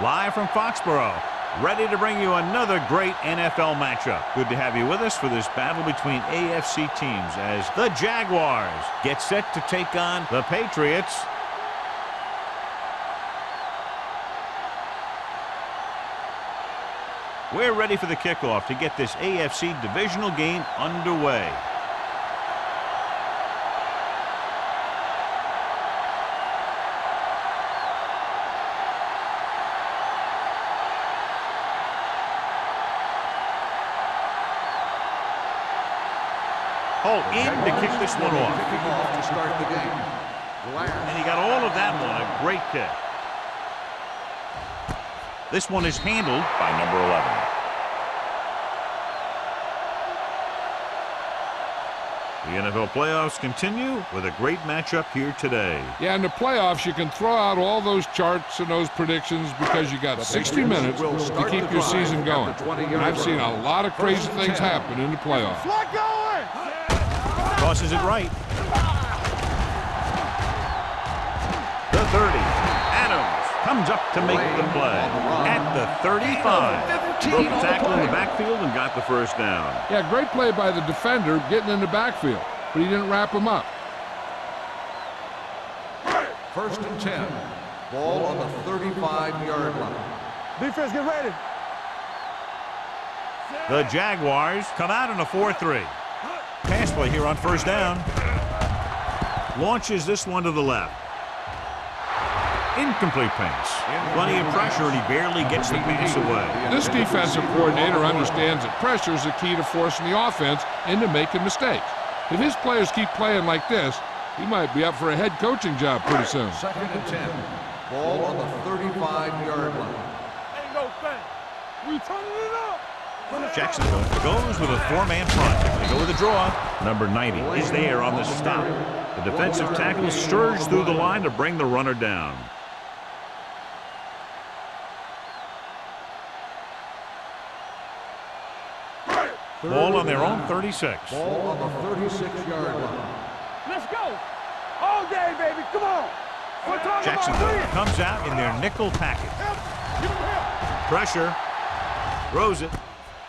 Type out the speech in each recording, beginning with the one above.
Live from Foxborough, ready to bring you another great NFL matchup. Good to have you with us for this battle between AFC teams as the Jaguars get set to take on the Patriots. We're ready for the kickoff to get this AFC divisional game underway. Holt in to kick this one off. To start the game. And he got all of that one. A great kick. This one is handled by number 11. The NFL playoffs continue with a great matchup here today. Yeah, in the playoffs, you can throw out all those charts and those predictions because you got 60 minutes to keep your season going. And I've seen a lot of crazy things happen in the playoffs. Tosses it right. The 30. Adams comes up to make the play. At the 35. Broke the tackle in the backfield and got the first down. Yeah, great play by the defender getting in the backfield, but he didn't wrap him up. 1st and 10. Ball on the 35-yard line. Defense, get ready. The Jaguars come out in a 4-3. Pass play here on first down. Launches this one to the left. Incomplete pass. Plenty of pressure, and he barely gets the pass away. This defensive coordinator understands that pressure is the key to forcing the offense into making mistakes. If his players keep playing like this, he might be up for a head coaching job pretty soon. 2nd and 10. Ball on the 35-yard line. Ain't no thing. We turning it up. Jacksonville goes with a 4-man front. They go with a draw. Number 90 is there on the stop. The defensive tackle surges through the line to bring the runner down. Ball on their own 36. Ball on the 36-yard line. Let's go. All day, baby. Come on. Jacksonville comes out in their nickel package. Pressure. Throws it.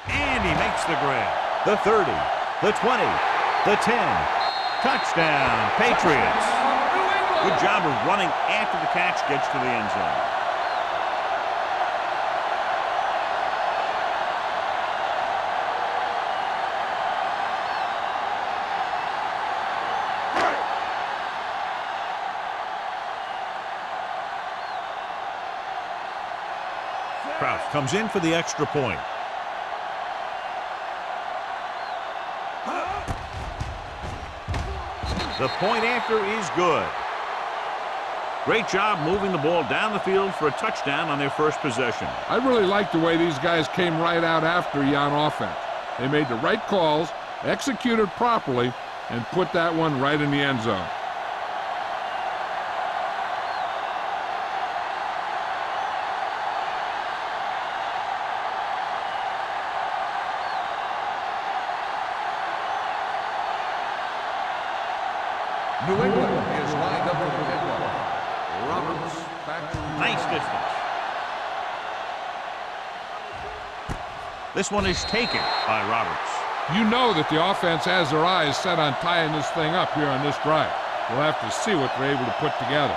And he makes the grab. The 30, the 20, the 10. Touchdown, Patriots. Good job of running after the catch gets to the end zone. Kraus comes in for the extra point. The point after is good. Great job moving the ball down the field for a touchdown on their first possession. I really like the way these guys came right out after you on offense. They made the right calls, executed properly, and put that one right in the end zone. New England is lined up for the kickoff. Roberts back to Nice distance. This one is taken by Roberts. You know that the offense has their eyes set on tying this thing up here on this drive. We'll have to see what they're able to put together.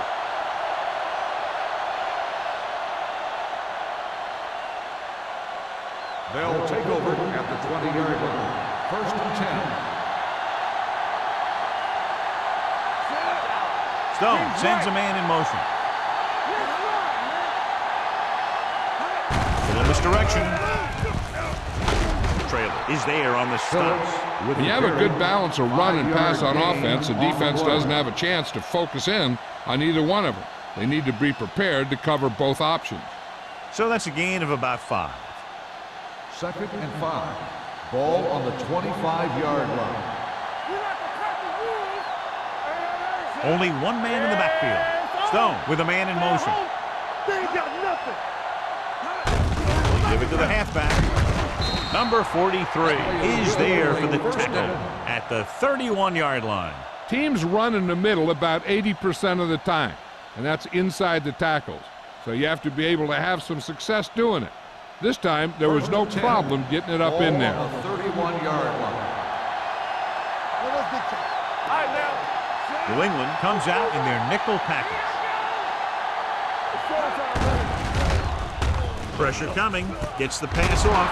They'll take over at the 20-yard line. 1st and 10. Stone sends a man in motion. A little misdirection. Trailer is there on the stop. When you have a good balance of run and pass on offense, the defense doesn't have a chance to focus in on either one of them. They need to be prepared to cover both options. So that's a gain of about 5. 2nd and 5. Ball on the 25-yard line. Only one man in the backfield. Stone with a man in motion. They ain't got nothing. They give it to the halfback. Number 43 is there for the tackle at the 31-yard line. Teams run in the middle about 80% of the time, and that's inside the tackles. so you have to be able to have some success doing it. This time, there was no problem getting it up in there. Ball on the 31-yard line. All right, now. New England comes out in their nickel package. Pressure coming, gets the pass off.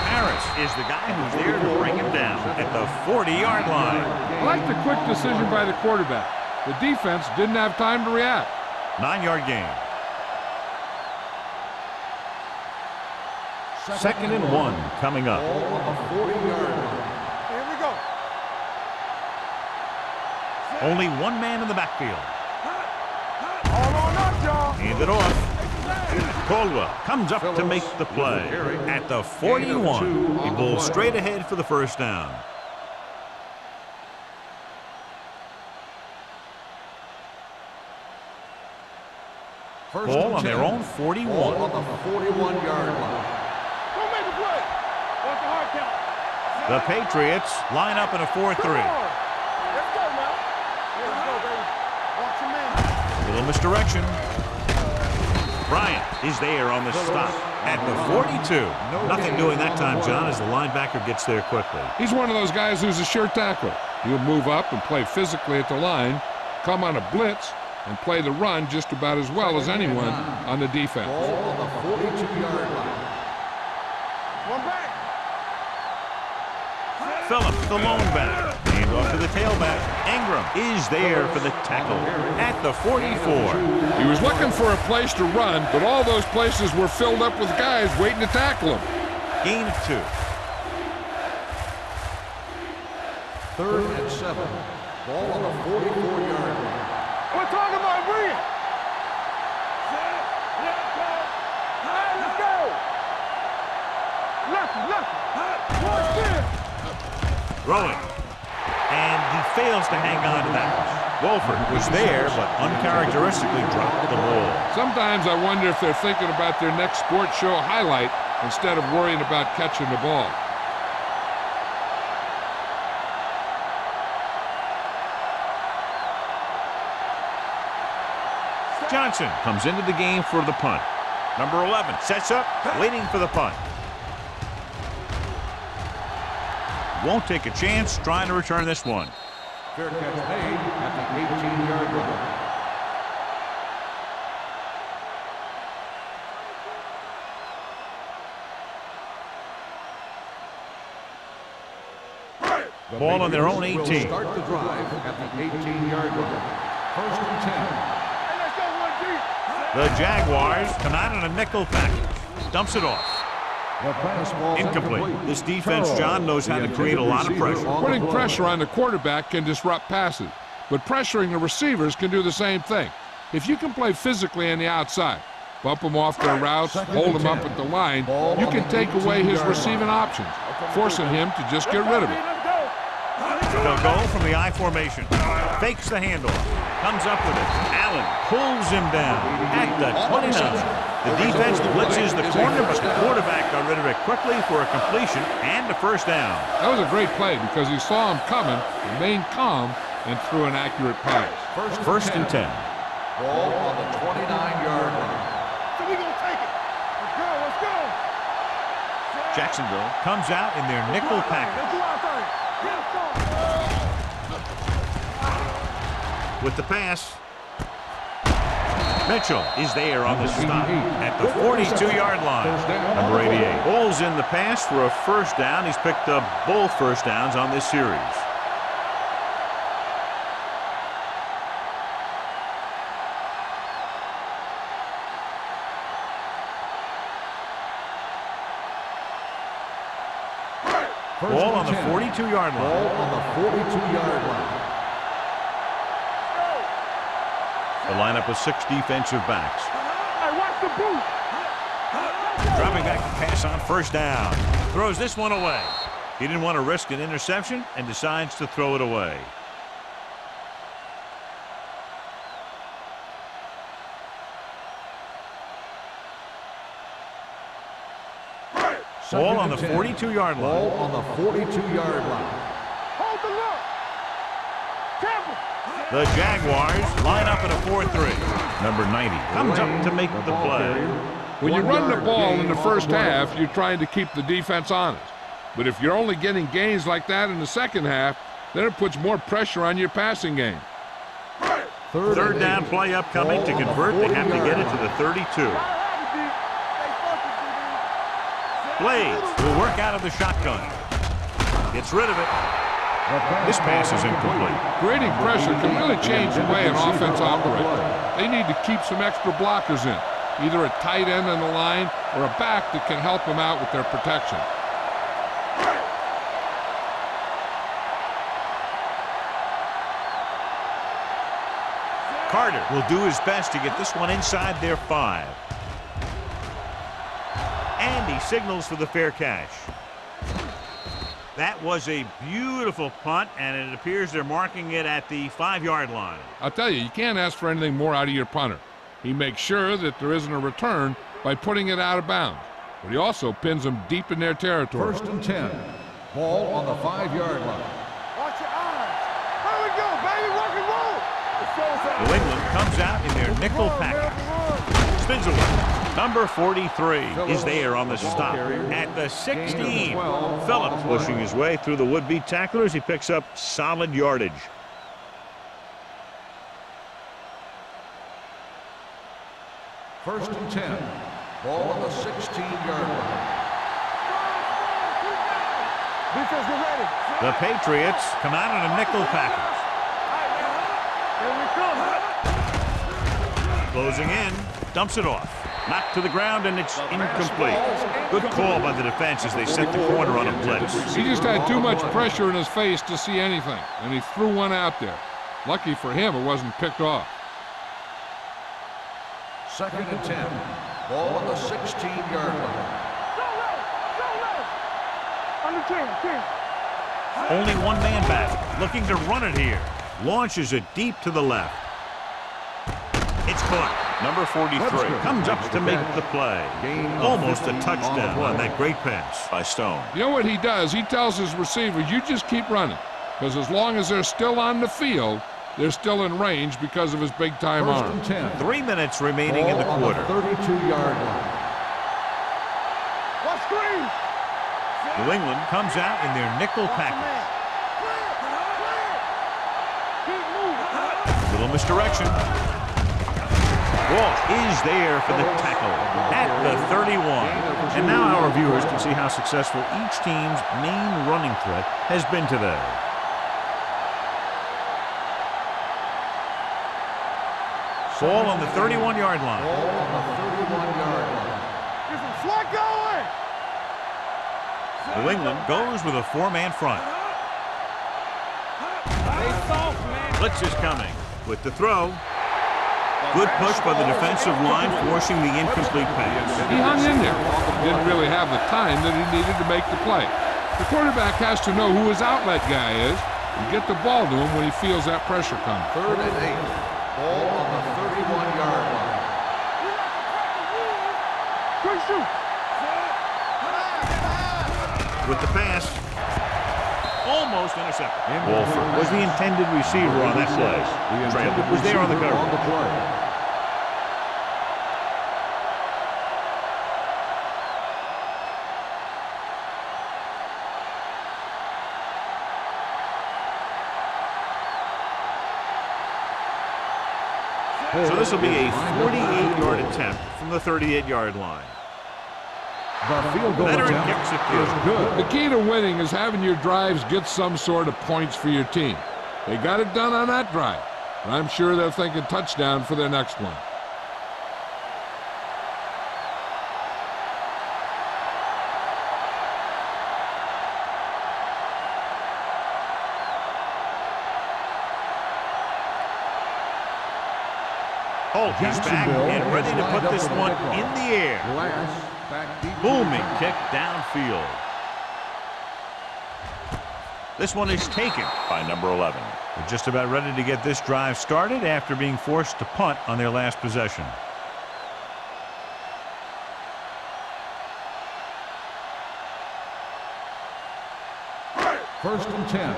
Harris is the guy who's there to bring him down at the 40-yard line. I like the quick decision by the quarterback. The defense didn't have time to react. 9-yard gain. 2nd and 1 coming up. Ball on the 40-yard line. Here we go. Only one man in the backfield. All on up, y'all. Hand it off. Caldwell comes up to make the play at the 41. He bowls straight ahead for the first down. Ball on their own 41. Ball on the 41-yard line. Go make a play. What's the hard count? The Patriots line up in a 4-3. Let's go now. Here we go, baby. Watch your man. Little misdirection. Bryant is there on the stop at the 42. Nothing doing that time, John, as the linebacker gets there quickly. He's one of those guys who's a sure tackler. He'll move up and play physically at the line, come on a blitz, and play the run just about as well as anyone on the defense. Ball on the 42-yard line. One back. Phillips, the lone back. Hand off to the tailback. Ingram is there for the tackle at the 44. He was looking for a place to run, but all those places were filled up with guys waiting to tackle him. Gain of 2. 3rd and 7. Ball on the 44-yard line. We're talking about Reed. Let's go. Lefty. Watch this. Throwing. And he fails to hang on to that one. Wolford was there, but uncharacteristically dropped the ball. Sometimes I wonder if they're thinking about their next sports show highlight instead of worrying about catching the ball. Johnson comes into the game for the punt. Number 11 sets up, waiting for the punt. Won't take a chance trying to return this one. Fair catch made at the 18-yard line. Ball on their own 18. Will start the drive at the 18-yard line. 1st and 10. The Jaguars come out in a nickel package. Dumps it off. The pass ball Incomplete. This defense, John, knows how to create a lot of pressure. Putting pressure on the quarterback can disrupt passes, but pressuring the receivers can do the same thing. If you can play physically on the outside, bump them off their routes, hold them up at the line, you can take away his receiving options, forcing him to just get rid of it. They'll go from the I formation. Fakes the handoff. Comes up with it. Allen pulls him down at the 29. The defense blitzes the corner, but the quarterback got rid of it quickly for a completion and a first down. That was a great play because he saw him coming, remained calm, and threw an accurate pass. First and 10. Ball on the 29-yard line. So we gonna take it. Let's go. Let's go. Jacksonville comes out in their nickel package. Let's do our thing. Let's go. With the pass, Mitchell is there on the stop at the 42-yard line. Number 88 pulls in the pass for a first down. He's picked up both first downs on this series. Ball on the 42-yard line. Ball on the 42-yard line. The lineup with 6 defensive backs. Hey, watch the boot. Dropping back to pass on first down. Throws this one away. He didn't want to risk an interception and decides to throw it away. Ball on the 42-yard line. Ball on the 42-yard line. Hold the look. Careful. The Jaguars line up in a 4-3. Number 90 comes up to make the play. When you run the ball in the first half, you're trying to keep the defense honest. But if you're only getting gains like that in the second half, then it puts more pressure on your passing game. Third down play upcoming. To convert, they have to get it to the 32. Blades will work out of the shotgun. Gets rid of it. This pass is incomplete. Creating pressure can really change the way an offense operates. They need to keep some extra blockers in, either a tight end on the line or a back that can help them out with their protection. Carter will do his best to get this one inside their 5. And he signals for the fair catch. That was a beautiful punt, and it appears they're marking it at the 5-yard line. I'll tell you can't ask for anything more out of your punter. He makes sure that there isn't a return by putting it out of bounds, but he also pins them deep in their territory. 1st and 10. Ball on the 5-yard line. Watch your eyes. Here we go, baby. Rock and roll. New England comes out in their nickel package. Spins away. Number 43 is there on the stop at the 16. Phillips pushing his way through the would-be tacklers. He picks up solid yardage. First and 10. Ball on the 16-yard line. Defense, get ready. The Patriots come out in a nickel package. Here we come. Closing in, dumps it off. Knocked to the ground, and it's incomplete. Good call by the defense as they set the corner on a blitz. He just had too much pressure in his face to see anything, and he threw one out there. Lucky for him, it wasn't picked off. 2nd and 10. Ball on the 16-yard line. Under 10. Only one man back, looking to run it here. Launches it deep to the left. It's caught. Number 43 comes up to make the play. Almost a touchdown on that great pass by Stone. You know what he does? He tells his receiver, you just keep running, because as long as they're still on the field, they're still in range because of his big-time arm. 1st and 10. 3 minutes remaining in the quarter. 32-yard line. Watch screen. New England comes out in their nickel package. Keep moving. Little misdirection. Walsh is there for the tackle at the 31. And now our viewers can see how successful each team's main running threat has been today. Ball on the 31-yard line. Ball on the 31-yard line. Get some slack going. New England goes with a 4-man front. Stay soft, man. Blitz is coming with the throw. Good push by the defensive line, forcing the incomplete pass. He hung in there. Didn't really have the time that he needed to make the play. The quarterback has to know who his outlet guy is and get the ball to him when he feels that pressure coming. 3rd and 8. Ball on the 31-yard line. Quick shoot. With the pass, almost intercepted. Wolford was the intended receiver on that play. Traylor was there on the cover. So this will be a 48-yard attempt from the 38-yard line. The field goal Veteran attempt kicks it is good. The key to winning is having your drives get some sort of points for your team. They got it done on that drive, and I'm sure they're thinking touchdown for their next one. Holt is back and ready to put this one in the air. Booming kick downfield. This one is taken by number 11. They're just about ready to get this drive started after being forced to punt on their last possession. First and 10.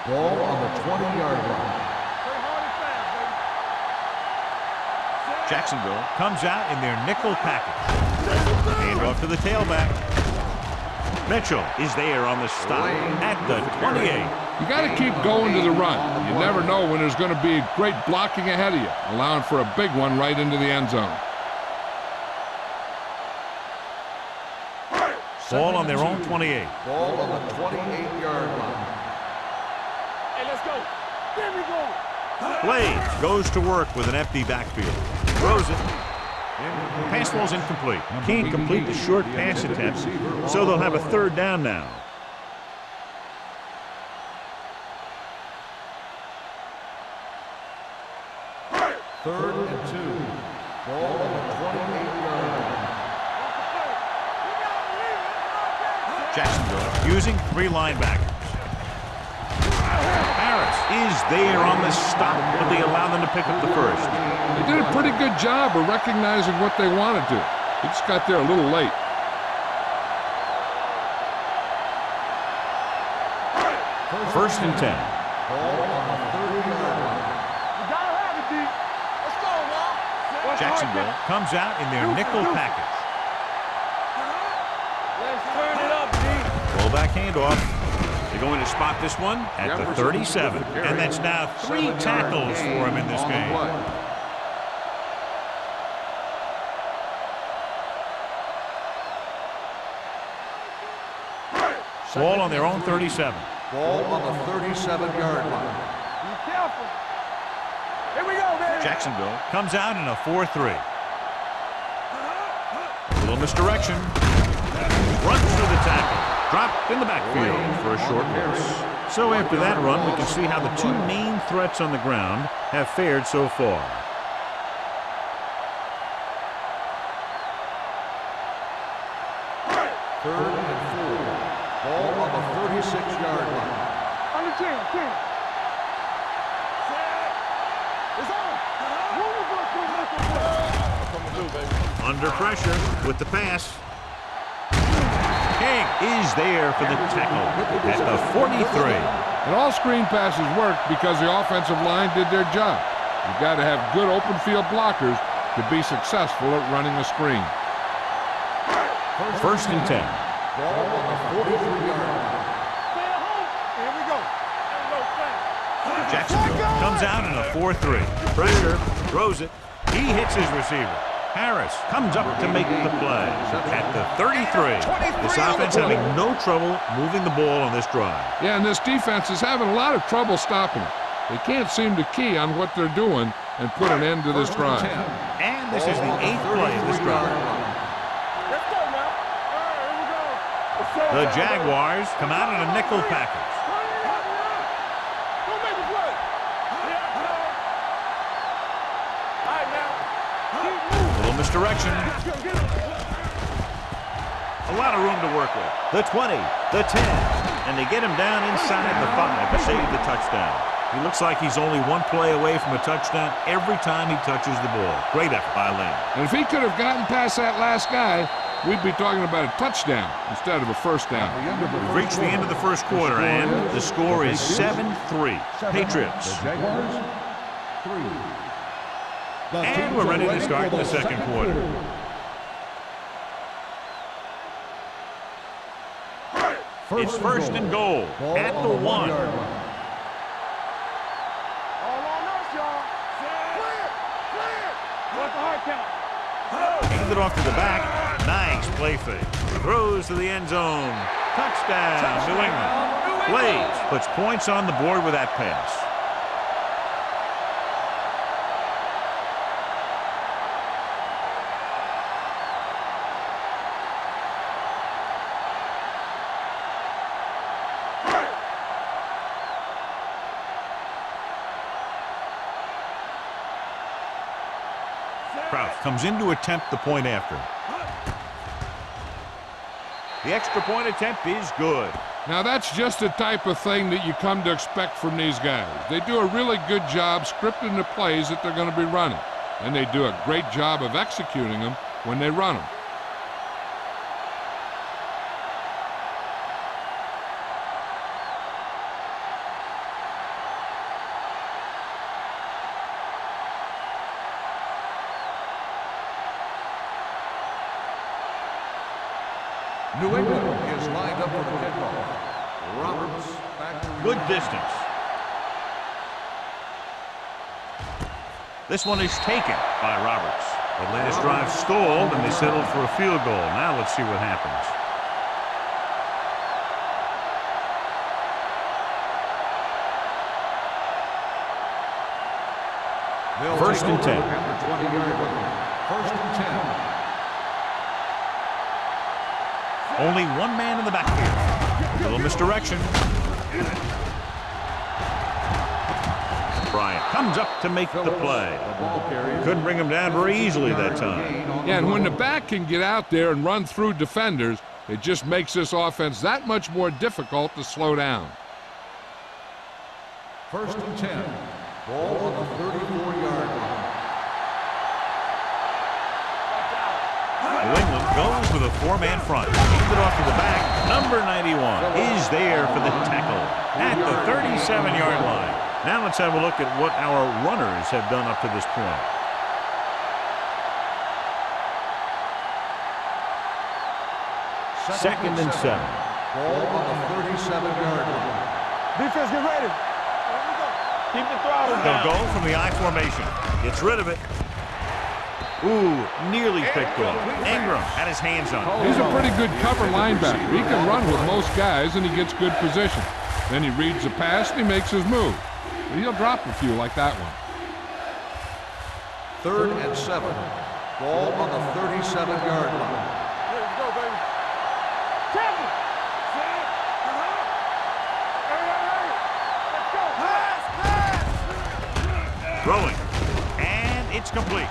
Ball on the 20-yard line. Play hard and fast, baby. Set. Jacksonville comes out in their nickel package. Hand off to the tailback. Mitchell is there on the stop at the 28. You got to keep going to the run. You never know when there's going to be great blocking ahead of you, allowing for a big one right into the end zone. Ball on their own 28. Ball on the 28-yard line. Hey, let's go. There we go. Blades goes to work with an empty backfield. Throws it. Pass ball's incomplete. Can't complete the short pass attempt, so they'll have a third down now. Third and 2. Ball on the 28-yard line. Jacksonville using 3 linebackers. Harris is there on the stop, but they allow them to pick up the first. They did a pretty good job of recognizing what they wanted to. They just got there a little late. First and 10. Ball on the 30-yard line. You gotta have it, D. Let's go, man. Jacksonville comes out in their nickel package. Let's turn it up, D. Fullback handoff. They're going to spot this one at the 37. And that's now 3 tackles for him in this game. Ball on their own 37. Ball on the 37-yard line. Be careful. Here we go, baby. Jacksonville comes out in a 4-3. Little misdirection. Runs through the tackle. Dropped in the backfield for a short loss. So after that run, we can see how the 2 main threats on the ground have fared so far. Third and 4. Ball on the 36-yard line. Under 10. It's on. Under pressure with the pass. King is there for the tackle at the 43. And all screen passes worked because the offensive line did their job. You've got to have good open field blockers to be successful at running a screen. First and 10. Ball on the 43-yard line. Stay at home. Here we go. Jacksonville comes out in a 4-3. Pressure, throws it. He hits his receiver. Harris comes up to make the play at the 33. This offense having no trouble moving the ball on this drive. Yeah, and this defense is having a lot of trouble stopping it. They can't seem to key on what they're doing and put an end to this drive. And this is the 8th play of this drive. Let's go, man. All right, here we go. The Jaguars come out in a nickel package. Don't make a play. All right, now. Keep moving. Little misdirection. A lot of room to work with. The 20, the 10, and they get him down inside the 5 to save the touchdown. He looks like he's only 1 play away from a touchdown every time he touches the ball. Great effort by Lane. And if he could have gotten past that last guy, we'd be talking about a touchdown instead of a first down. We've reached the end of the first quarter, and the score is 7-3. Patriots. The Jaguars, 3. And we're ready to start the second quarter. It's first and goal at the 1. All on us, y'all. Clear. What's the hard count? Hand it off to the back. Nice play fake. Throws to the end zone. Touchdown, New England. Blades puts points on the board with that pass. Kraft comes in to attempt the point after. The extra point attempt is good. Now that's just the type of thing that you come to expect from these guys. They do a really good job scripting the plays that they're going to be running. And they do a great job of executing them when they run them. New England is lined up for the kickoff. Roberts back to Good distance. This one is taken by Roberts. The last drive stalled, and they settled for a field goal. Now let's see what happens. They'll First take and over 10. at the 20-yard line. First and 10. Only one man in the backfield. A little misdirection. Bryant comes up to make the play. Couldn't bring him down very easily that time. Yeah, and when the back can get out there and run through defenders, it just makes this offense that much more difficult to slow down. First and 10. Ball on the 34-yard line. New England goes with a four-man front. Hands it off to the back. Number 91 is there for the tackle at the 37-yard line. Now let's have a look at what our runners have done up to this point. Second and 7. Ball on the 37-yard line. Defense, get ready. Keep the throttle They'll down. go from the I formation. Gets rid of it. Ooh, nearly picked off. Ingram had his hands on it. He's a pretty good cover linebacker. He can run with most guys, and he gets good position. Then he reads the pass, and he makes his move. But he'll drop a few like that one. Third and 7. Ball on the 37-yard line. Let's go, baby. Tackle. Let's go. Throwing. And it's complete.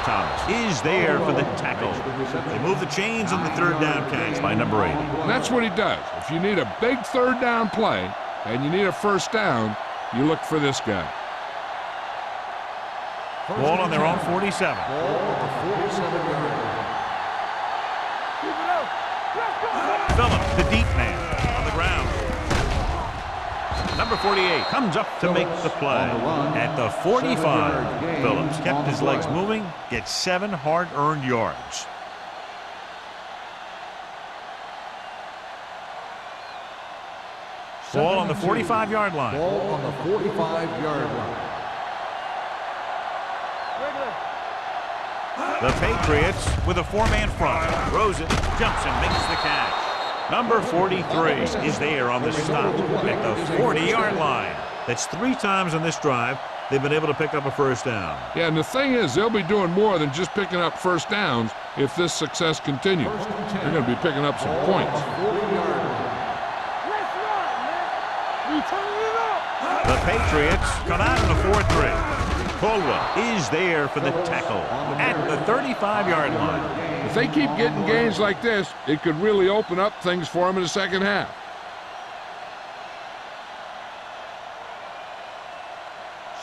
Thomas is there for the tackle. They move the chains on the third down catch by number 80. And that's what he does. If you need a big third down play and you need a first down, you look for this guy. Ball on their own 47. Ball on the 47-yard line. Keep it up. Let's go. Phillips, the deep man, on the ground. Number 48 comes up to make the play at the 45. Phillips kept his legs moving, gets 7 hard-earned yards. Ball on the 45-yard line. Ball on the 45-yard line. The Patriots with a four-man front. Throws it, jumps and makes the catch. Number 43 is there on the stop at the 40-yard line. That's 3 times on this drive they've been able to pick up a first down. Yeah, and the thing is, they'll be doing more than just picking up first downs if this success continues. They're going to be picking up some points. Let's run, man. We turning it up. The Patriots come out in a 4-3. Caldwell is there for the tackle at the 35-yard line. If they keep getting gains like this, it could really open up things for them in the second half.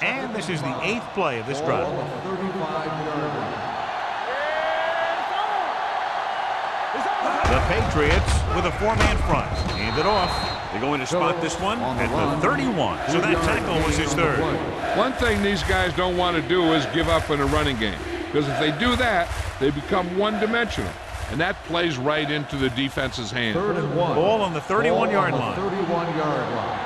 And this is the 8th play of this drive. Ball on the 35-yard line. The Patriots with a four-man front. Hand it off. They're going to spot this one at the 31. So that tackle was his third. One thing these guys don't want to do is give up in a running game. Because if they do that, they become one-dimensional. And that plays right into the defense's hands. 3rd and 1. Ball on the 31-yard line. 31-yard line.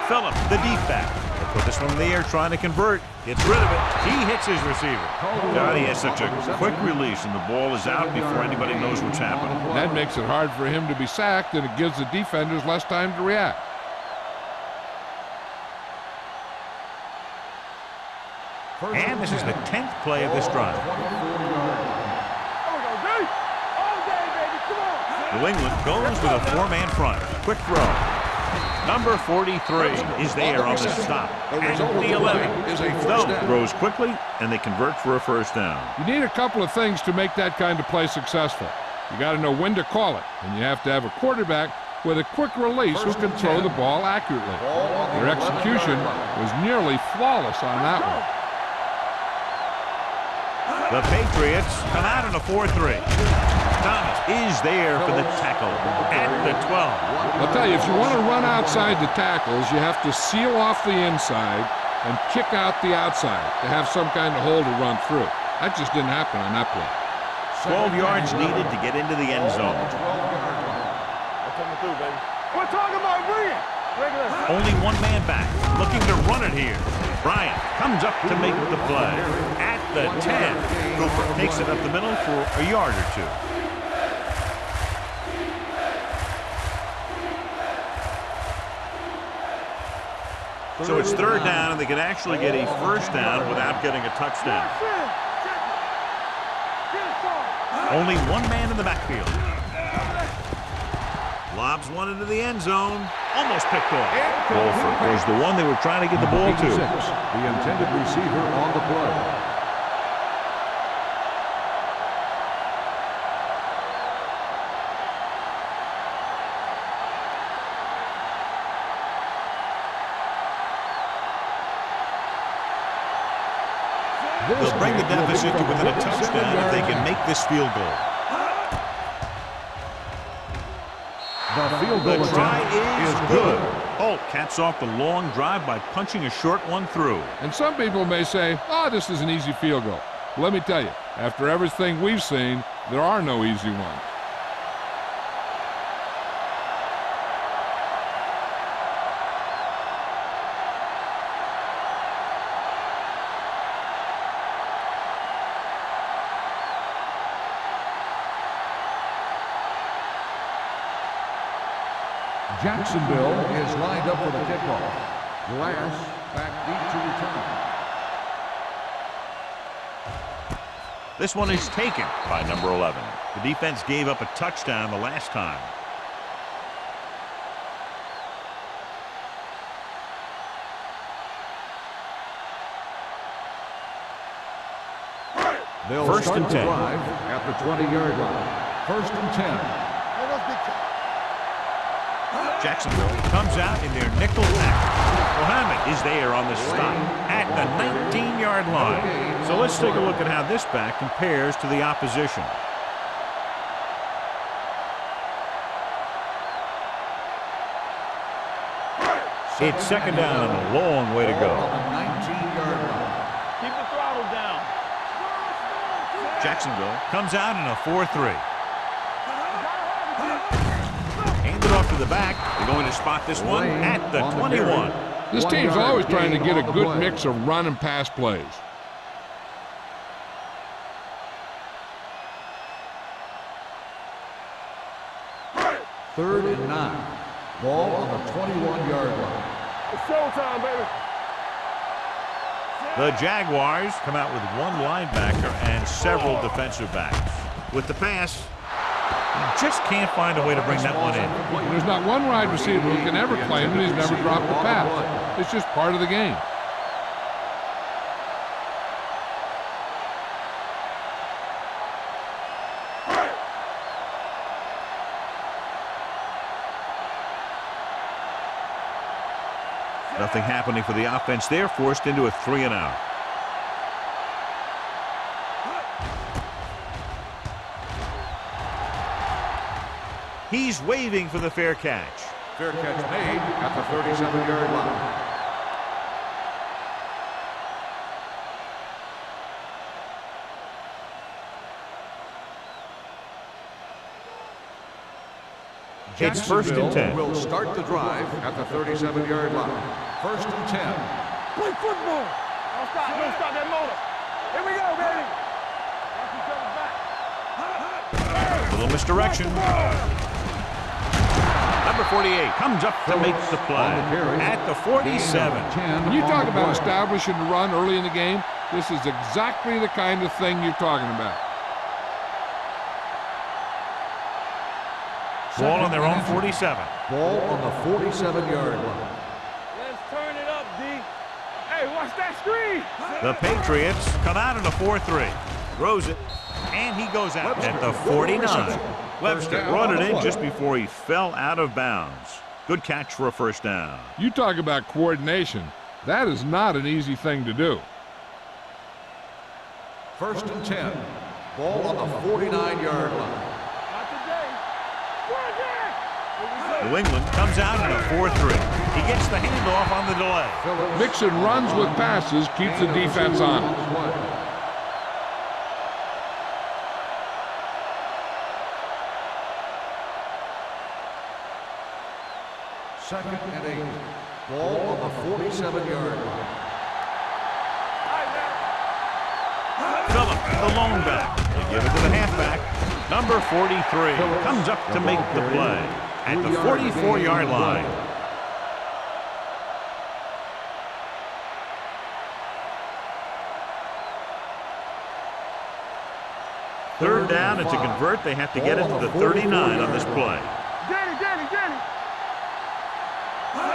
Phillips, the deep back. They put this one in the air trying to convert. Gets rid of it. He hits his receiver. God, he has such a quick release, and the ball is out before anybody knows what's happening. That makes it hard for him to be sacked, and it gives the defenders less time to react. And this is the 10th play of this drive. New England goes with a four-man front. Quick throw. Number 43 is there on the stop at the 11. Stone throws quickly, and they convert for a first down. You need a couple of things to make that kind of play successful. You got to know when to call it, and you have to have a quarterback with a quick release who can throw the ball accurately. Their execution was nearly flawless on that one. The Patriots come out in a 4-3. Thomas is there for the tackle at the 12. I'll tell you, if you want to run outside the tackles, you have to seal off the inside and kick out the outside to have some kind of hole to run through. That just didn't happen on that play. 12 yards needed to get into the end zone. I'm coming through, baby. We're talking about bringing. Only one man back, looking to run it here. Bryant comes up to make the play. At the 10, Cooper takes it up the middle for a yard or two. So it's third down, and they can actually get a first down without getting a touchdown. Only one man in the backfield. Lobs one into the end zone. Almost picked off. Wolford was the one they were trying to get the ball to. The intended receiver on the play. They'll bring the deficit to within a touchdown if they can make this field goal. The try is good. Holt caps off the long drive by punching a short one through. And some people may say, oh, this is an easy field goal. Well, let me tell you, after everything we've seen, there are no easy ones. Jacksonville is lined up for the kickoff. Glass back deep to return. This one is taken by number 11. The defense gave up a touchdown the last time. They'll First start and the 10. drive at the 20-yard line. First and 10. Jacksonville comes out in their nickel package. Mohammed is there on the stop at the 19-yard line. So let's take a look at how this back compares to the opposition. It's second down and a long way to go. Keep the throttle down. Jacksonville comes out in a 4-3. Handed off to the back. They're going to spot this one at the 21. This team's always trying to get a good mix of run and pass plays. Third and 9. Ball on the 21-yard line. It's showtime, baby. The Jaguars come out with one linebacker and several defensive backs. With the pass, just can't find a way to bring that one in. There's not one wide receiver who can ever claim that he's never dropped a pass. It's just part of the game. Nothing happening for the offense. They're forced into a 3-and-out. He's waving for the fair catch. Fair catch made at the 37-yard line. It's first and 10. Will start the drive at the 37-yard line. First and 10. Play football. Don't stop. Don't stop that motor. Here we go, baby. A little misdirection. Number 48 comes up to make the play at the 47. When you talk about establishing the run early in the game, this is exactly the kind of thing you're talking about. Ball on their own 47. Ball on the 47-yard line. Let's turn it up, D. Hey, watch that screen. The Patriots come out in a 4-3. Throws it, and he goes out at the 49. Webster brought it in just before he fell out of bounds. Good catch for a first down. You talk about coordination. That is not an easy thing to do. First and 10. Ball on the 49-yard line. New England comes out in a 4-3. He gets the handoff on the delay. Mixing runs with passes keeps the defense honest. Second and 8. Ball on the 47-yard line. Phillip, the lone back. They give it to the halfback. Number 43 comes up to make the play at the 44-yard line. Third down, and to convert, they have to get it to the 39 on this play.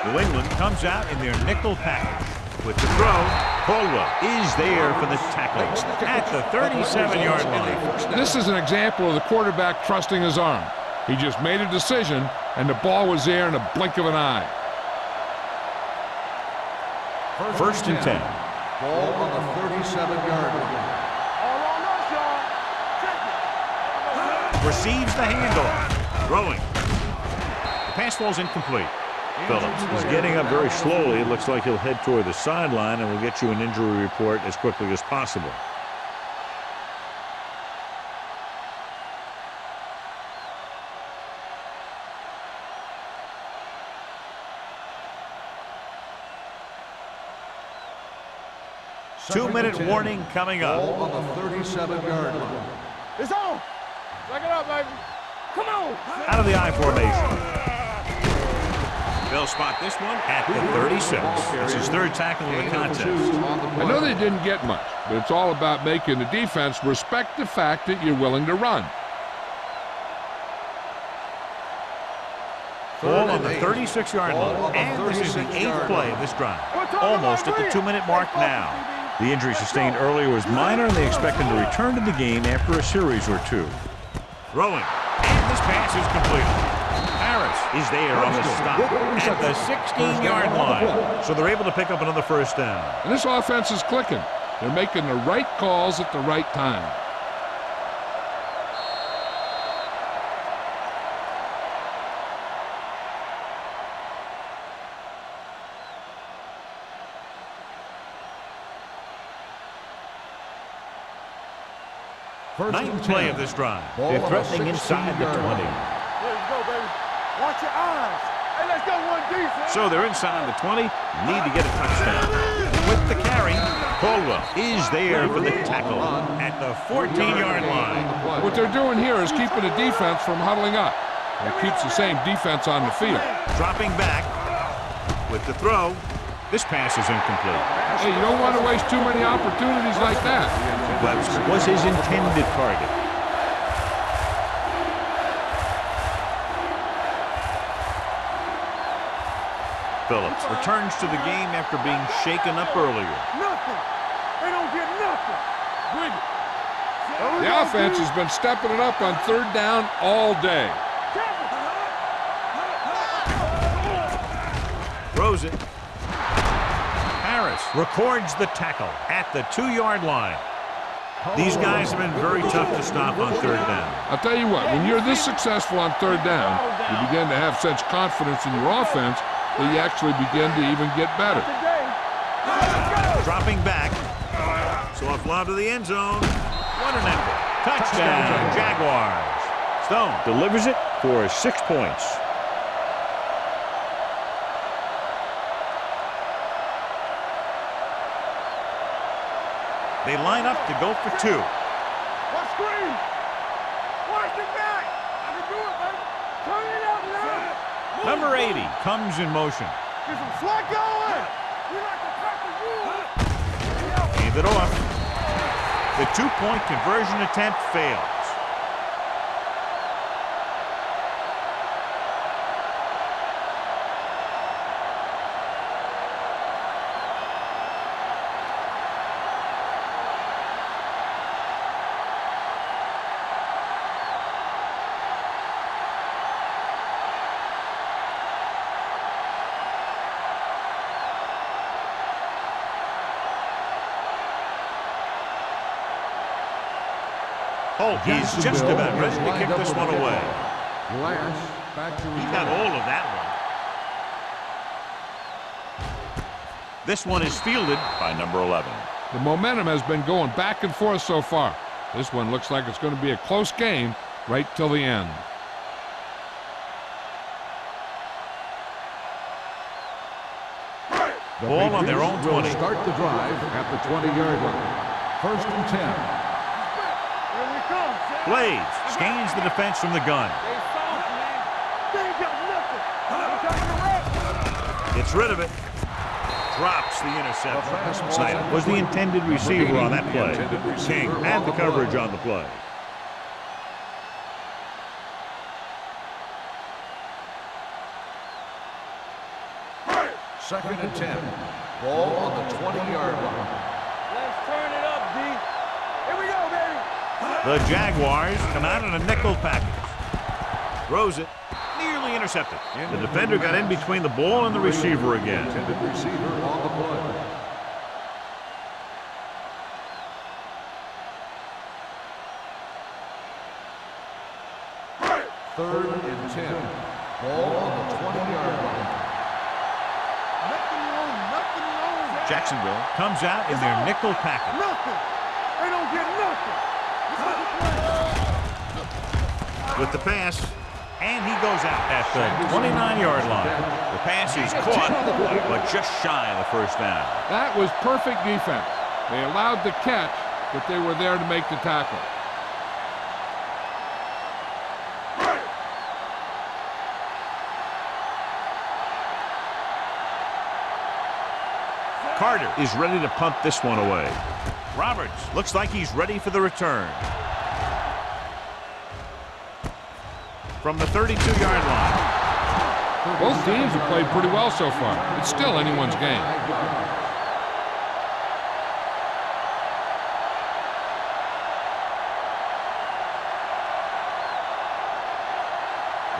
New England comes out in their nickel package. With the throw, Caldwell is there for the tackle at the 37-yard line. This is an example of the quarterback trusting his arm. He just made a decision, and the ball was there in a blink of an eye. First and 10. Ball on the 37-yard line. Receives the handoff. Throwing. The pass ball's incomplete. Phillips is getting up very slowly. It looks like he'll head toward the sideline, and we'll get you an injury report as quickly as possible. Two-minute warning coming up. Ball on the 37-yard line. It's on. Check it out, baby. Come on. Out of the I formation. They'll spot this one at the 36. It's his third tackle of the contest. I know they didn't get much, but it's all about making the defense respect the fact that you're willing to run. Ball on the 36-yard line. And this is the 8th play of this drive. Almost at the 2-minute mark now. The injury sustained earlier was minor, and they expect him to return to the game after a series or two. Throwing. And this pass is completed. Harris is there on the stop at the 16-yard line. So they're able to pick up another first down. And this offense is clicking. They're making the right calls at the right time. Ninth play of this drive. They're threatening inside the 20. Let's go, baby. Watch your eyes. Hey, let's go one defense. So they're inside the 20. Need to get a touchdown. With the carry, Caldwell is there for the tackle at the 14-yard line. What they're doing here is keeping the defense from huddling up. It keeps the same defense on the field. Dropping back with the throw. This pass is incomplete. Hey, you don't want to waste too many opportunities like that. Webster was his intended target. Phillips returns to the game after being shaken up earlier. Nothing. They don't get nothing. Bring it. The offense has been stepping it up on third down all day. Throws it. Harris records the tackle at the 2-yard line. These guys have been very tough to stop on third down. I'll tell you what, when you're this successful on third down, you begin to have such confidence in your offense that you actually begin to even get better. Dropping back. Soft lob to the end zone. What an effort. Touchdown, Jaguars. Stone delivers it for 6 points. They line up to go for 2. Watch screen. Watch the back. I can do it, baby. Turn it up now. Number 80 comes in motion. Get some slack going. We like to cut the rule. Hand it off. The 2-point conversion attempt fails. Holt is just about ready to kick this one away. He got all of that one. This one is fielded by number 11. The momentum has been going back and forth so far. This one looks like it's going to be a close game right till the end. The Ball on their own Patriots will 20. start the drive at the 20-yard line. First and 10. Here we come. Blades scans the defense from the gun. They soft, man. They ain't got nothing. They got the rest. Gets rid of it. Drops the interception. Snyder was the intended receiver on that play. King had the coverage on the play. Second and 10. Ball on the 20-yard line. Let's turn it up, D. Here we go, baby. The Jaguars come out in a nickel package. Throws it. Nearly intercepted. The defender got in between the ball and the receiver again. Intended receiver on the play. Third and 10. Ball on the 20-yard line. Nothing wrong, nothing wrong. Jacksonville comes out in their nickel package. Nothing. They don't get nothing. With the pass, and he goes out at the 29-yard line. The pass is caught, but just shy of the first down. That was perfect defense. They allowed the catch, but they were there to make the tackle. Carter is ready to punt this one away. Roberts looks like he's ready for the return. From the 32-yard line. Both teams have played pretty well so far. It's still anyone's game.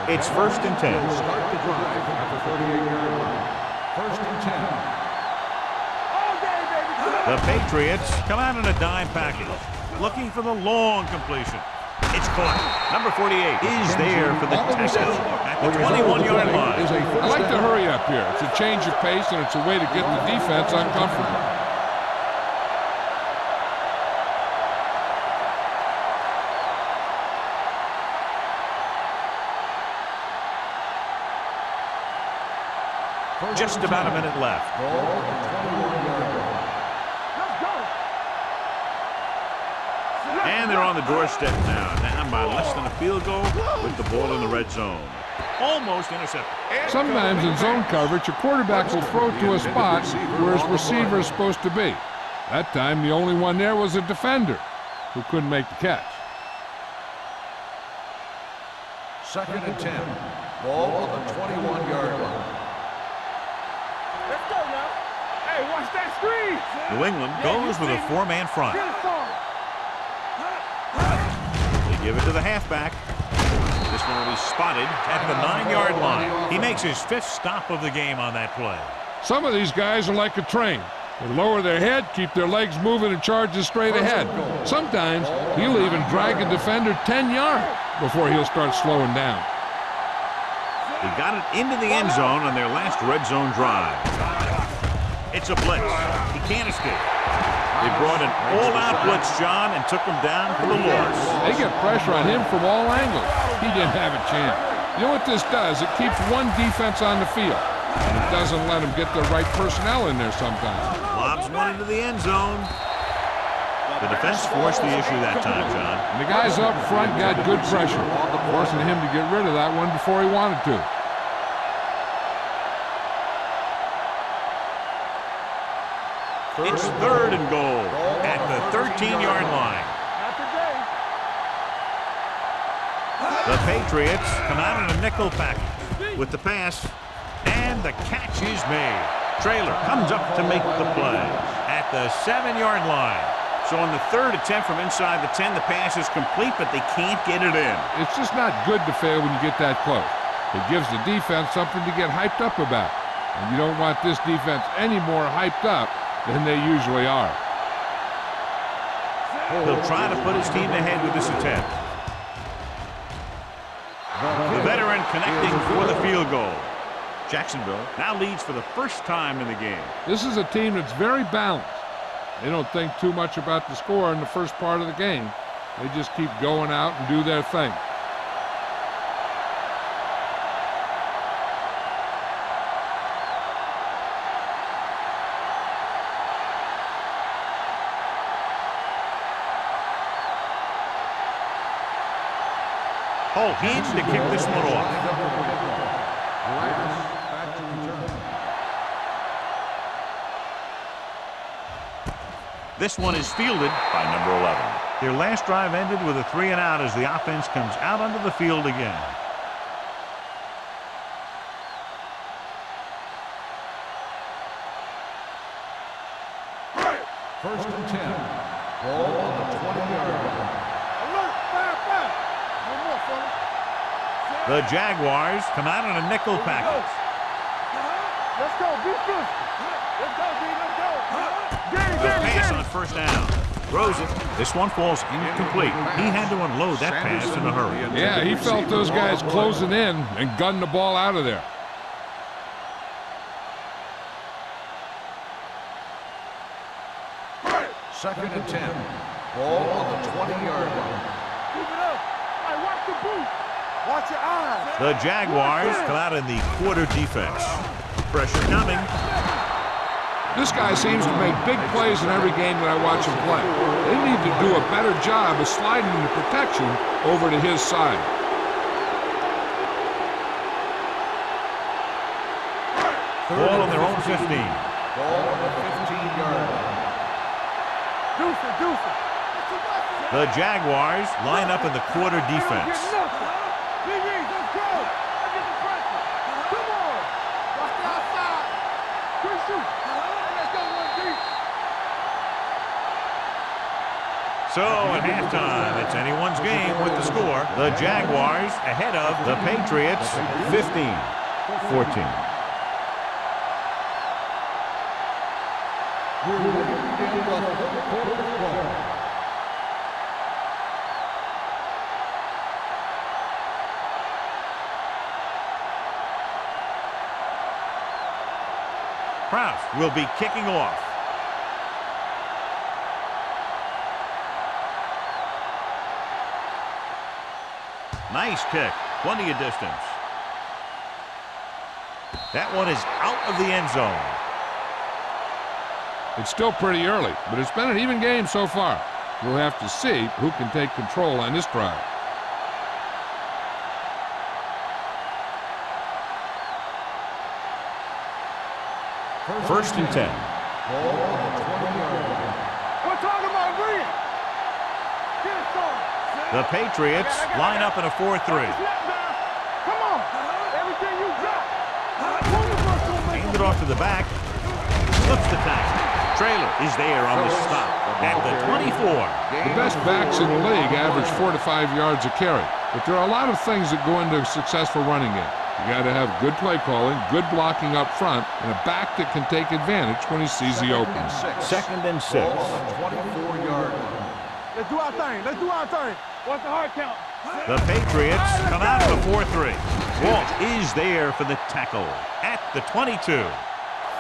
It's first and 10. Start the drive at the 38-yard line. First and 10. The Patriots come out in a dime package, looking for the long completion. It's caught. Number 48 is there for the touchdown at the 21-yard line. I like to hurry up here. It's a change of pace, and it's a way to get the defense uncomfortable. Just about a minute left. And they're on the doorstep now, down by less than a field goal with the ball in the red zone. Almost intercepted. Sometimes in zone coverage, a quarterback will throw to a spot where his receiver is supposed to be. That time, the only one there was a defender who couldn't make the catch. Second and 10. Ball on the 21-yard line. Let's go now. Hey, watch that screen. New England goes with a four-man front. Get it on. They give it to the halfback. This one will be spotted at the 9-yard line. He makes his 5th stop of the game on that play. Some of these guys are like a train. They lower their head, keep their legs moving, and charge straight ahead. Sometimes he'll even drag a defender 10 yards before he'll start slowing down. They got it into the end zone on their last red zone drive. It's a blitz. He can't escape. They brought an all-out blitz, John, and took him down for the loss. They get pressure on him from all angles. He didn't have a chance. You know what this does? It keeps one defense on the field, and it doesn't let them get the right personnel in there sometimes. Lobs one into the end zone. The defense forced the issue that time, John. And the guys up front got good pressure, forcing him to get rid of that one before he wanted to. It's 3rd and goal at the 13-yard line. Not today. The Patriots come out in a nickel package with the pass, and the catch is made. Traylor comes up to make the play at the 7-yard line. So on the 3rd attempt from inside the 10, the pass is complete, but they can't get it in. It's just not good to fail when you get that close. It gives the defense something to get hyped up about. And you don't want this defense any more hyped up than they usually are. He'll try to put his team ahead with this attempt. The veteran connecting for the field goal. Jacksonville now leads for the first time in the game. This is a team that's very balanced. They don't think too much about the score in the first part of the game. They just keep going out and do their thing. Oh, in to kick this one off. Back to return. This one is fielded by number 11. Their last drive ended with a 3-and-out as the offense comes out onto the field again. First and 10. Ball on the 20-yard line. Alert, fire. No more, fella. The Jaguars come out in a nickel package. Let's go, be physical. Let's go, D, let's go. The pass on first down. Throws it. This one falls incomplete. He had to unload that pass in a hurry. Yeah, he felt those guys closing in and gunned the ball out of there. Second and 10. Ball on the 20-yard line. Keep it up. Hey, watch the boot. Watch your eyes. The Jaguars come out in the quarter defense. Pressure coming. This guy seems to make big plays in every game that I watch him play. They need to do a better job of sliding the protection over to his side. Ball on their own 15. Ball on the 15-yard line. Deuce it. The Jaguars line up in the quarter defense. Let's go. Let's get the pressure. Come on. Watch the outside. Quick shoot. Let's go, one deep. So at halftime, it's anyone's game with the score. The Jaguars ahead of the Patriots 15-14. We're ready to begin the fourth quarter of ball. Kraus will be kicking off. Nice kick. Plenty of distance. That one is out of the end zone. It's still pretty early, but it's been an even game so far. We'll have to see who can take control on this drive. First and 10. Ball on the 20-yard line. We're talking about green. Get it started. The Patriots line up in a 4-3. Come on. Everything you got. Hand it off to the back. Flips the tackle. Trailer is there on the stop at the 24. The best backs in the league average 4 to 5 yards a carry, but there are a lot of things that go into a successful running game. You got to have good play calling, good blocking up front, and a back that can take advantage when he sees the opening. Second and 6. Ball on the 24-yard line. Let's do our thing. Watch the hard count. The Patriots come out of a 4-3. Walt is there for the tackle at the 22.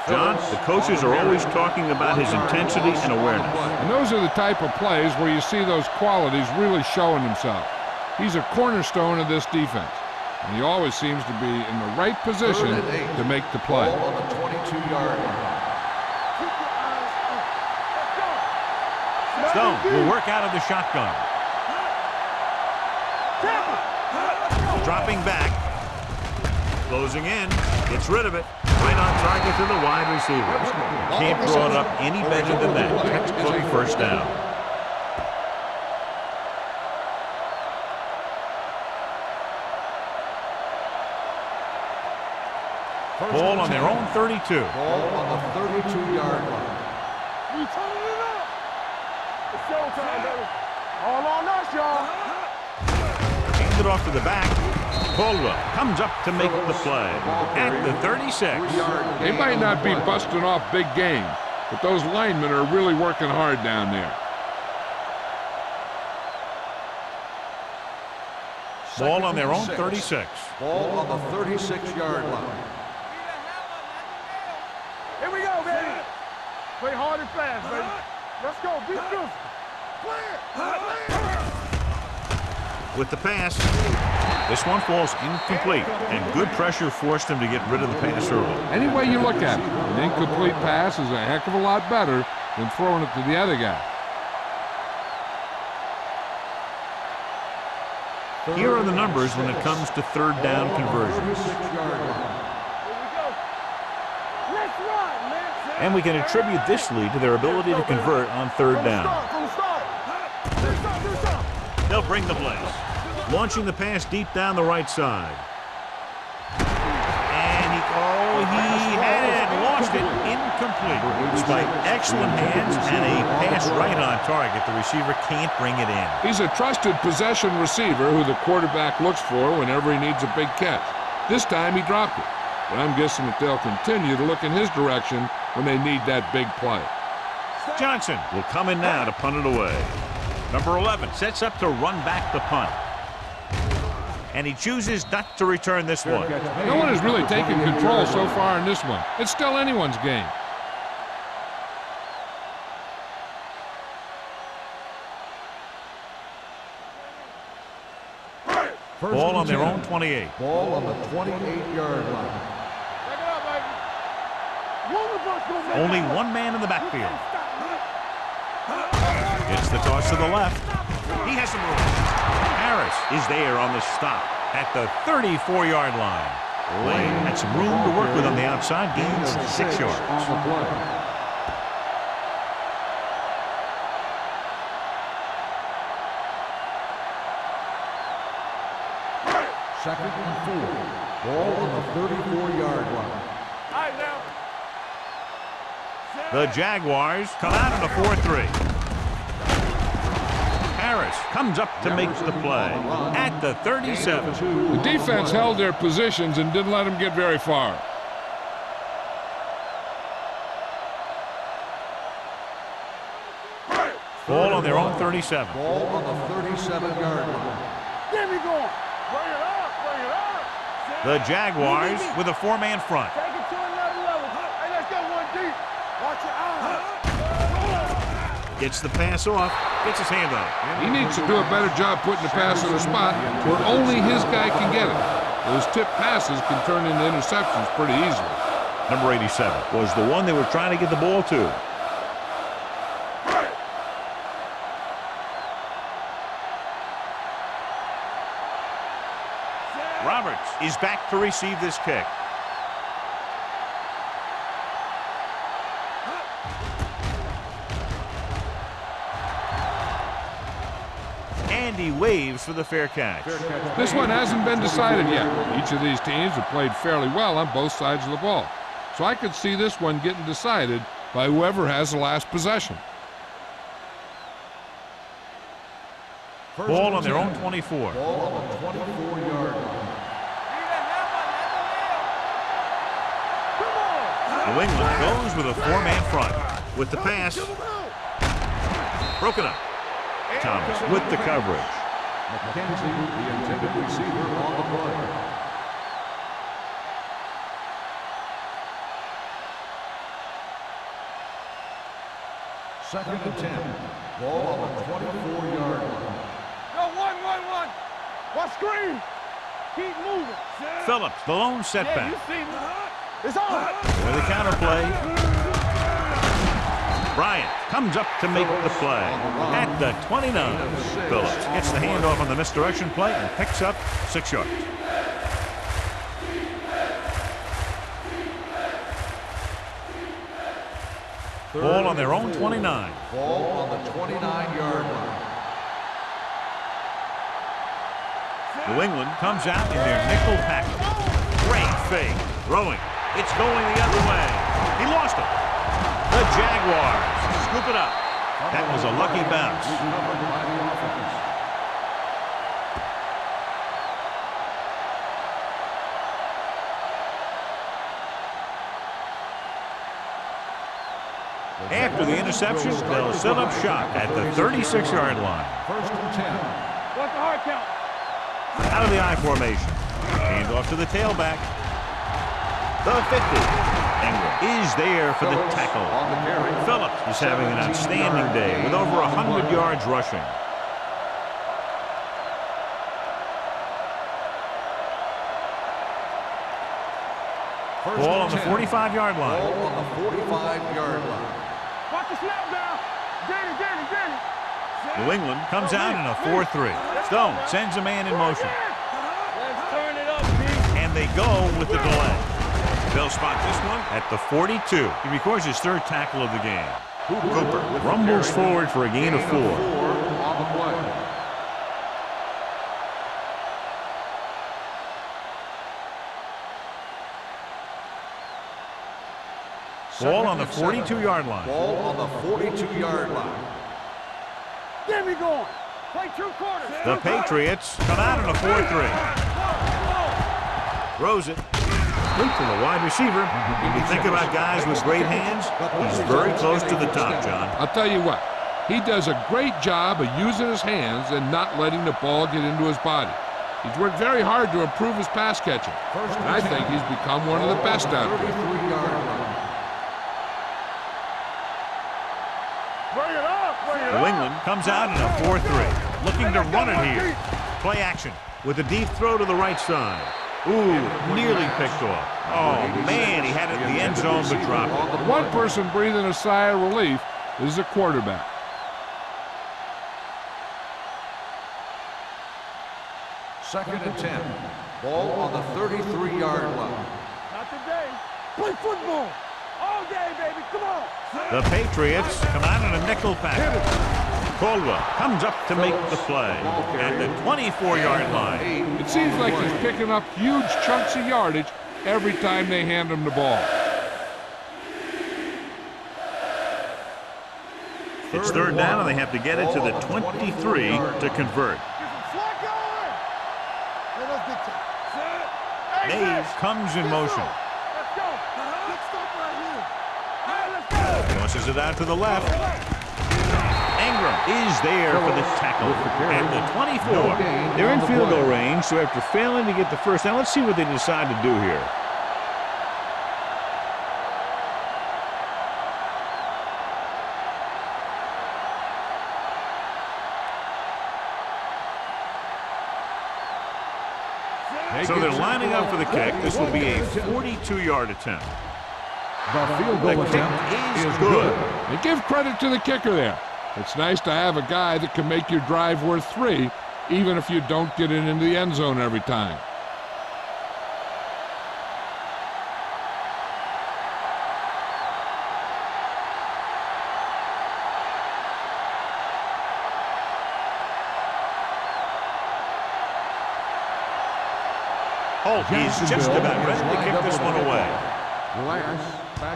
John, the coaches are always talking about his intensity and awareness. And those are the type of plays where you see those qualities really showing himself. He's a cornerstone of this defense, and he always seems to be in the right position to make the play. Ball on the 22-yard line. Stone will work out of the shotgun. Dropping back. Closing in. Gets rid of it. Right on target to the wide receivers. Can't draw it up any better than that. Textbook first down. Ball on their own 32. Ball on the 32-yard line. We turning it up. It's showtime, baby. All on us, y'all. Hands it off to the back. Caldwell comes up to make the play at the 36. They might not be busting off big games, but those linemen are really working hard down there. Ball on their own 36. Ball on the 36-yard line. Here we go, baby. Play hard and fast, baby. Let's go. Be physical. With the pass, this one falls incomplete, and good pressure forced him to get rid of the pass early. Any way you look at it, an incomplete pass is a heck of a lot better than throwing it to the other guy. Here are the numbers when it comes to third down conversions. And we can attribute this lead to their ability to convert on third down. They'll bring the blitz. Launching the pass deep down the right side. And he had it, lost it, incomplete. Despite excellent hands and a pass right on target, the receiver can't bring it in. He's a trusted possession receiver who the quarterback looks for whenever he needs a big catch. This time he dropped it, but I'm guessing that they'll continue to look in his direction when they need that big play. Johnson will come in now to punt it away. Number 11 sets up to run back the punt. And he chooses not to return this one. No one has really taken control so far in this one. It's still anyone's game. Ball on their own 28. Ball on the 28-yard line. Only one man in the backfield. It's the toss to the left. He has some room. Harris is there on the stop at the 34-yard line. Lane had some room to work with on the outside, gains 6 yards. On the play. Second and 4. Ball on the 34-yard line. The Jaguars come out in a 4-3. Harris comes up to make the play at the 37. The defense held their positions and didn't let them get very far. Ball on their own 37. Ball on the 37-yard line. There we go. Bring it up, bring it up. The Jaguars with a 4-man front. Take it to another level. Hey, let's go one deep. Watch your eyes. Gets the pass off. Gets his hand on it. He needs to do a better job putting the pass in a spot where only his guy can get it. Those tip passes can turn into interceptions pretty easily. Number 87 was the one they were trying to get the ball to. Roberts is back to receive this kick. And he waves for the fair catch. This one hasn't been decided yet. Each of these teams have played fairly well on both sides of the ball. So I could see this one getting decided by whoever has the last possession. Ball on their own 24. Ball on the 24-yard line. New England goes with a 4-man front. With the pass. Broken up. Thomas with the coverage. McKenzie, the intended receiver, on the play. Second and 10. Ball on the 24-yard line. Go, one. One screen. Keep moving. Phillips, the lone setback. You see me. It's on. With the counterplay. Bryant comes up to make the play at the 29. Phillips gets the handoff on the misdirection play and picks up 6 yards. Ball on their own 29. Ball on the 29-yard line. New England comes out in their nickel package. Great fake. Throwing. It's going the other way. He lost it. The Jaguars scoop it up. That was a lucky bounce. After the interception, they'll set up shop at the 36-yard line. First and 10. What's the hard count? Out of the I formation. Hand off to the tailback. The 50. Ingram is there for the tackle. On the carry. Phillips is having an outstanding day with over 100 yards rushing. Ball on the 45-yard line. Ball on the 45-yard line. Watch the snap down. Danny. New England comes out in a 4-3. Stone sends a man in motion. Let's turn it up, B. And they go with the delay. They'll spot this one at the 42. He records his third tackle of the game. Cooper rumbles forward for a gain of 4. On the play. Ball on the 42-yard line. Ball on the 42-yard line. Get me going. Play 2 quarters. The Patriots come out in a 4-3. Throws it. Complete to the wide receiver. When you think about guys with great hands, he's very close to the top, John. I'll tell you what, he does a great job of using his hands and not letting the ball get into his body. He's worked very hard to improve his pass catching, and I think he's become one of the best out there. 33-yard line. Bring it up. Bring it New up. England comes out in a 4-3. Looking to run it here. Play action with a deep throw to the right side. Ooh, nearly picked off. Oh, man, he had it in the end zone but dropped it. One person breathing a sigh of relief is the quarterback. Second and 10. Ball on the 33-yard line. Not today. Play football. All day, baby. Come on. The Patriots come out in a nickel package. Caldwell comes up to make the play at the 24-yard line. It seems like he's picking up huge chunks of yardage every time they hand him the ball. It's third down, and they have to get it to the 23 to convert. Slack going. Hey, let's get to it. Mays comes in motion. Let's go. Good stuff right here. All right, let's go. Tosses it out to the left. Ingram is there for the tackle at the 24. They're in field goal range, so after failing to get the first down, let's see what they decide to do here. So they're lining up for the kick. This will be a 42-yard attempt. The field The goal kick attempt is good. And give credit to the kicker there. It's nice to have a guy that can make your drive worth 3, even if you don't get it into the end zone every time. Holt is just about ready to kick this one away.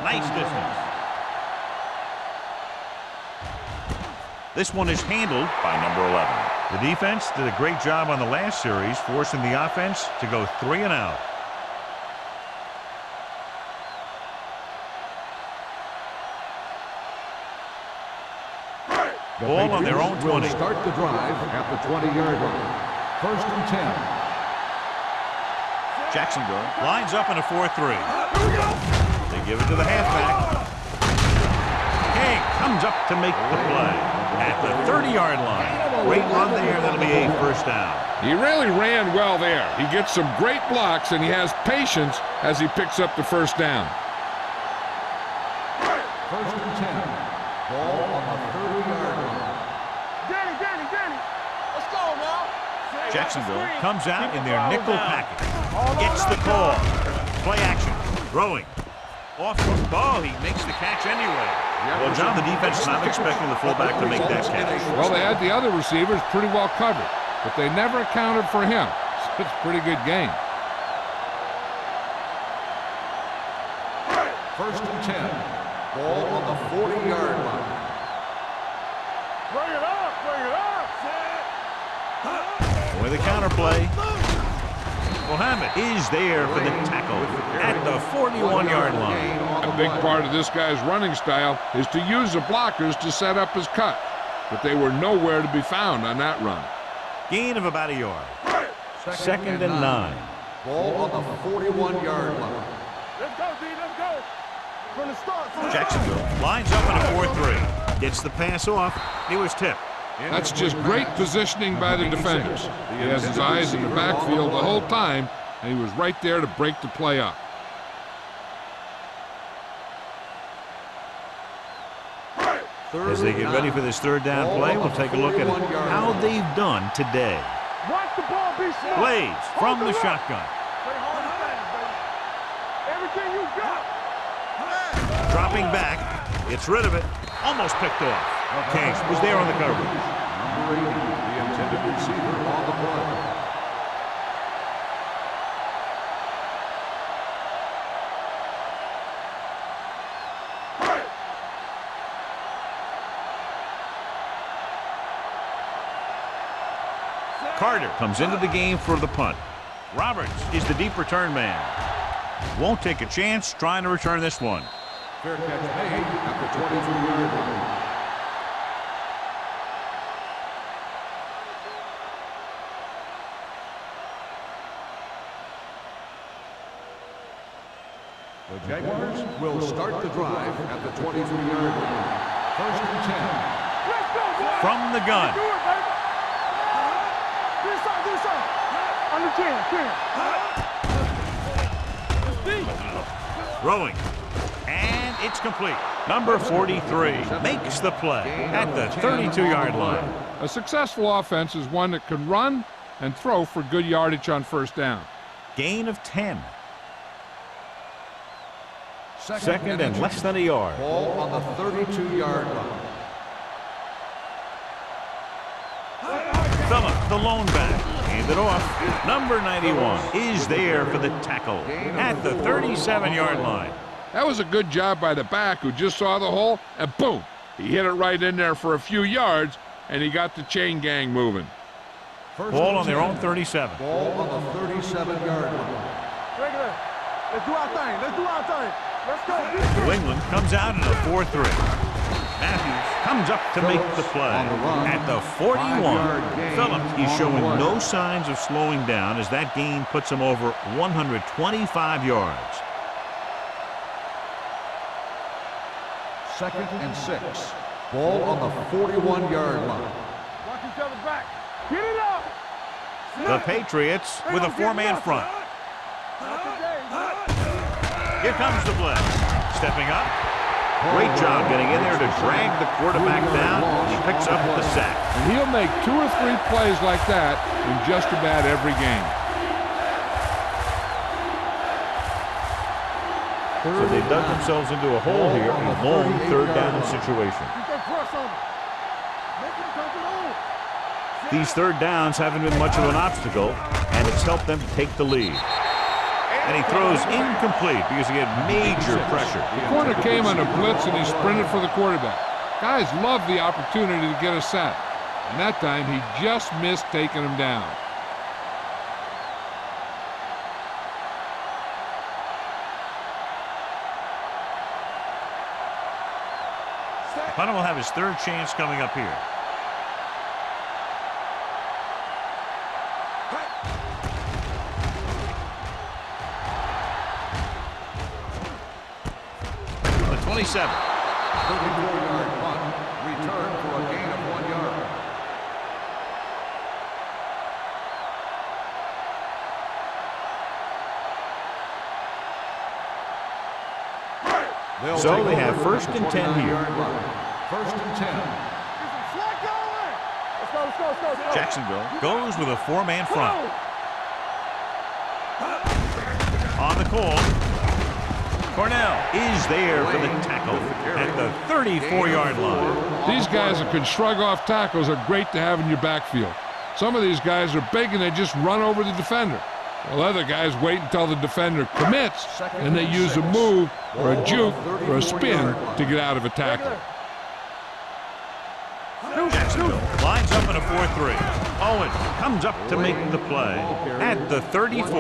Nice distance. This one is handled by number 11. The defense did a great job on the last series, forcing the offense to go 3 and out. Ball on their own 20. Start the drive at the 20-yard line. First and 10. Jacksonville lines up in a 4-3. They give it to the halfback. King comes up to make the play at the 30-yard line. Great run there. That'll be a first down. He really ran well there. He gets some great blocks, and he has patience as he picks up the first down. First and 10. Ball on the 30-yard line. Danny. Let's go now. Jacksonville comes out in their nickel package. Gets the call. Play action. Throwing. Off the ball. He makes the catch anyway. Well, John, the defense is not expecting the fullback to make that catch. Well, they had the other receivers pretty well covered, but they never accounted for him. So it's a pretty good game. First and 10. Ball on the 40-yard line. Bring it up. With the counter play. Mohammed is there for the tackle at the 41-yard line. A big part of this guy's running style is to use the blockers to set up his cut, but they were nowhere to be found on that run. Gain of about a yard. Second and 9. Ball on the 41-yard line. Let's go, D. Let's go. From the start. Jacksonville lines up in a 4-3. Gets the pass off. He was tipped. That's just great positioning by the defenders. He has his eyes in the backfield the whole time, and he was right there to break the play up. As they get ready for this third down play, we'll take a look at how they've done today. Watch the ball be smart. Plays from the shotgun. Play hard and fast, baby. Everything you got. Dropping back. Gets rid of it. Almost picked off. Kings was there on the coverage. Number 80, the intended receiver on the play. Carter comes into the game for the punt. Roberts is the deep return man. Won't take a chance trying to return this one. Fair catch made at the 23-yard line. The Jaguars will start the drive at the 23-yard line. First and 10. Let's go, boy. From the gun. Do it, baby. Do something. Under 10. Throwing. And it's complete. Number 43 makes the play at the 32-yard line. A successful offense is one that can run and throw for good yardage on first down. Gain of 10. Second and less than a yard. Ball on the 32-yard line. Phillip, the lone back. Hand it off. Number 91 is there for the tackle at the 37-yard line. That was a good job by the back who just saw the hole, and boom, he hit it right in there for a few yards, and he got the chain gang moving. Ball on their own 37. Ball on the 37-yard line. Regular. Let's do our thing. Let's go. New England comes out in a 4-3. Matthews comes up to make the play at the 41. Phillips is showing no signs of slowing down as that gain puts him over 125 yards. Second and 6. Ball on the 41-yard line. Watch each other back. Get it up. The Patriots with a four-man front. Here comes the blitz. Stepping up. Great job getting in there to drag the quarterback down. He picks up the sack. And he'll make 2 or 3 plays like that in just about every game. So they dug themselves into a hole here, a long third down situation. These third downs haven't been much of an obstacle, and it's helped them to take the lead. And he throws incomplete because he had major pressure. The corner came on a blitz and he sprinted for the quarterback. Guys love the opportunity to get a sack. And that time he just missed taking him down. Hunter will have his third chance coming up here. The 27. 34-yard punt. Return for a gain of 1 yard. So they have first and 10 here. First and 10. Let's go. Jacksonville goes with a four-man front. On the call, Cornell is there for the tackle at the 34-yard line. These guys that can shrug off tackles are great to have in your backfield. Some of these guys are big and they just run over the defender. While other guys wait until the defender commits and they use a move or a juke or a spin to get out of a tackle. Jacksonville lines up in a 4-3. Owen comes up to make the play at the 34.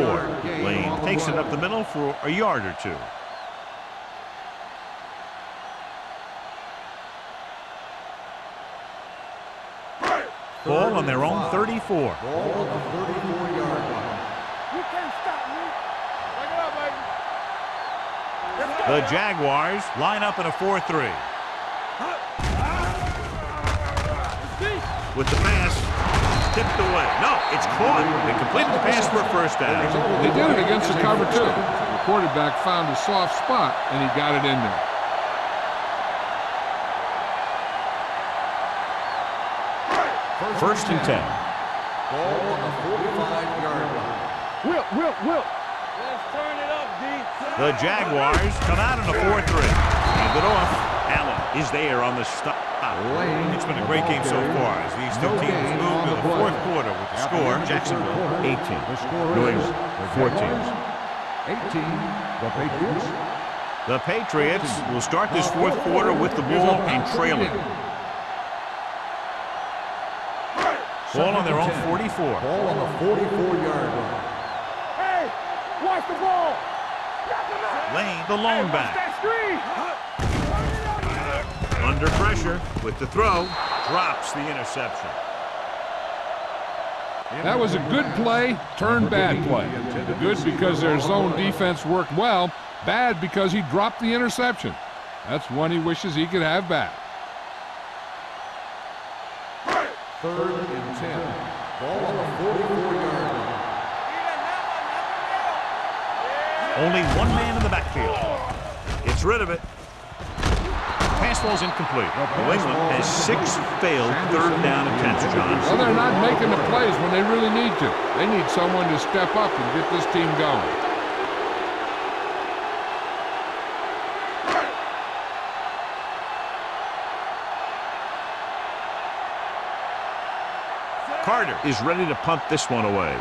Lane takes it up the middle for a yard or two. Ball on their own 34. Ball on the 34-yard line. You can't stop me. Bring it up, baby. The Jaguars line up in a 4-3. With the pass, tipped away. No, it's caught. They completed the pass for a first down. They did it against the cover too. The quarterback found a soft spot and he got it in there. First and 10. Ball on the 45-yard line. Whip. Let's turn it up, D. The Jaguars come out in a 4-3. Hand it off. Allen is there on the stop. It's been a great game so far as these two teams move to the fourth quarter with the score. Jacksonville 18, New England 14. 18, the Patriots. The Patriots will start this fourth quarter with the ball and trailing. Ball on their own 44. Ball on the 44-yard line. Hey, watch the ball. Lane, the lone Watch back. that screen. Under pressure with the throw. Drops the interception. That was a good play, turned bad play. Good because their zone defense worked well, bad because he dropped the interception. That's one he wishes he could have back. Third and 10. Ball on the 44-yard line. Only one man in the backfield. Gets rid of it. Pass ball's incomplete. New England has 6 failed third down attempts, John. Well, they're not making the plays when they really need to. They need someone to step up and get this team going. Carter is ready to punt this one away.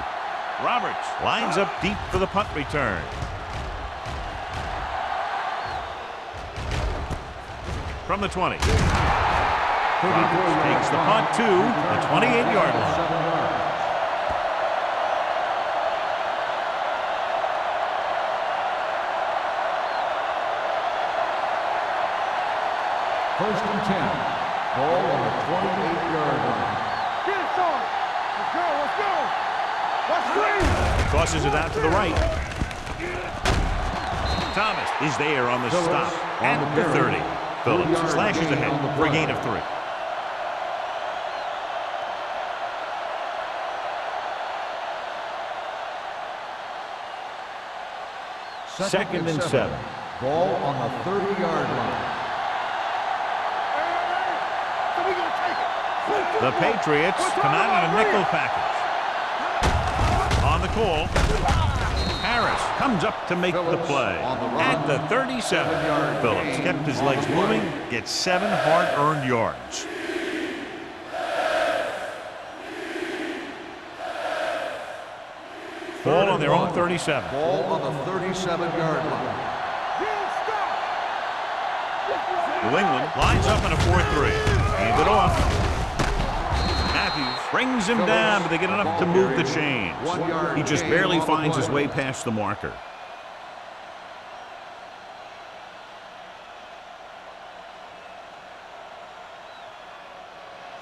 Roberts lines up deep for the punt return. From the 20. Roberts takes the punt to the 28-yard line. First and 10. Ball on the 28-yard line. Get it, Sean. Let's go. Let's screen. Tosses it out to the right. Thomas is there on the stop at the 30. Phillips slashes ahead for a gain of 3. Second and 7. Ball on the 30-yard line. So we gonna take it. The Patriots come out in a nickel package. On the call, Harris comes up to make the play. At the 37, Phillips kept his legs moving, gets 7 hard-earned yards. Ball on their own 37. Ball on the 37-yard line. New England lines up in a 4-3. Hand it off. Matthews brings him down, but they get enough to move the chains. He just barely finds his way past the marker.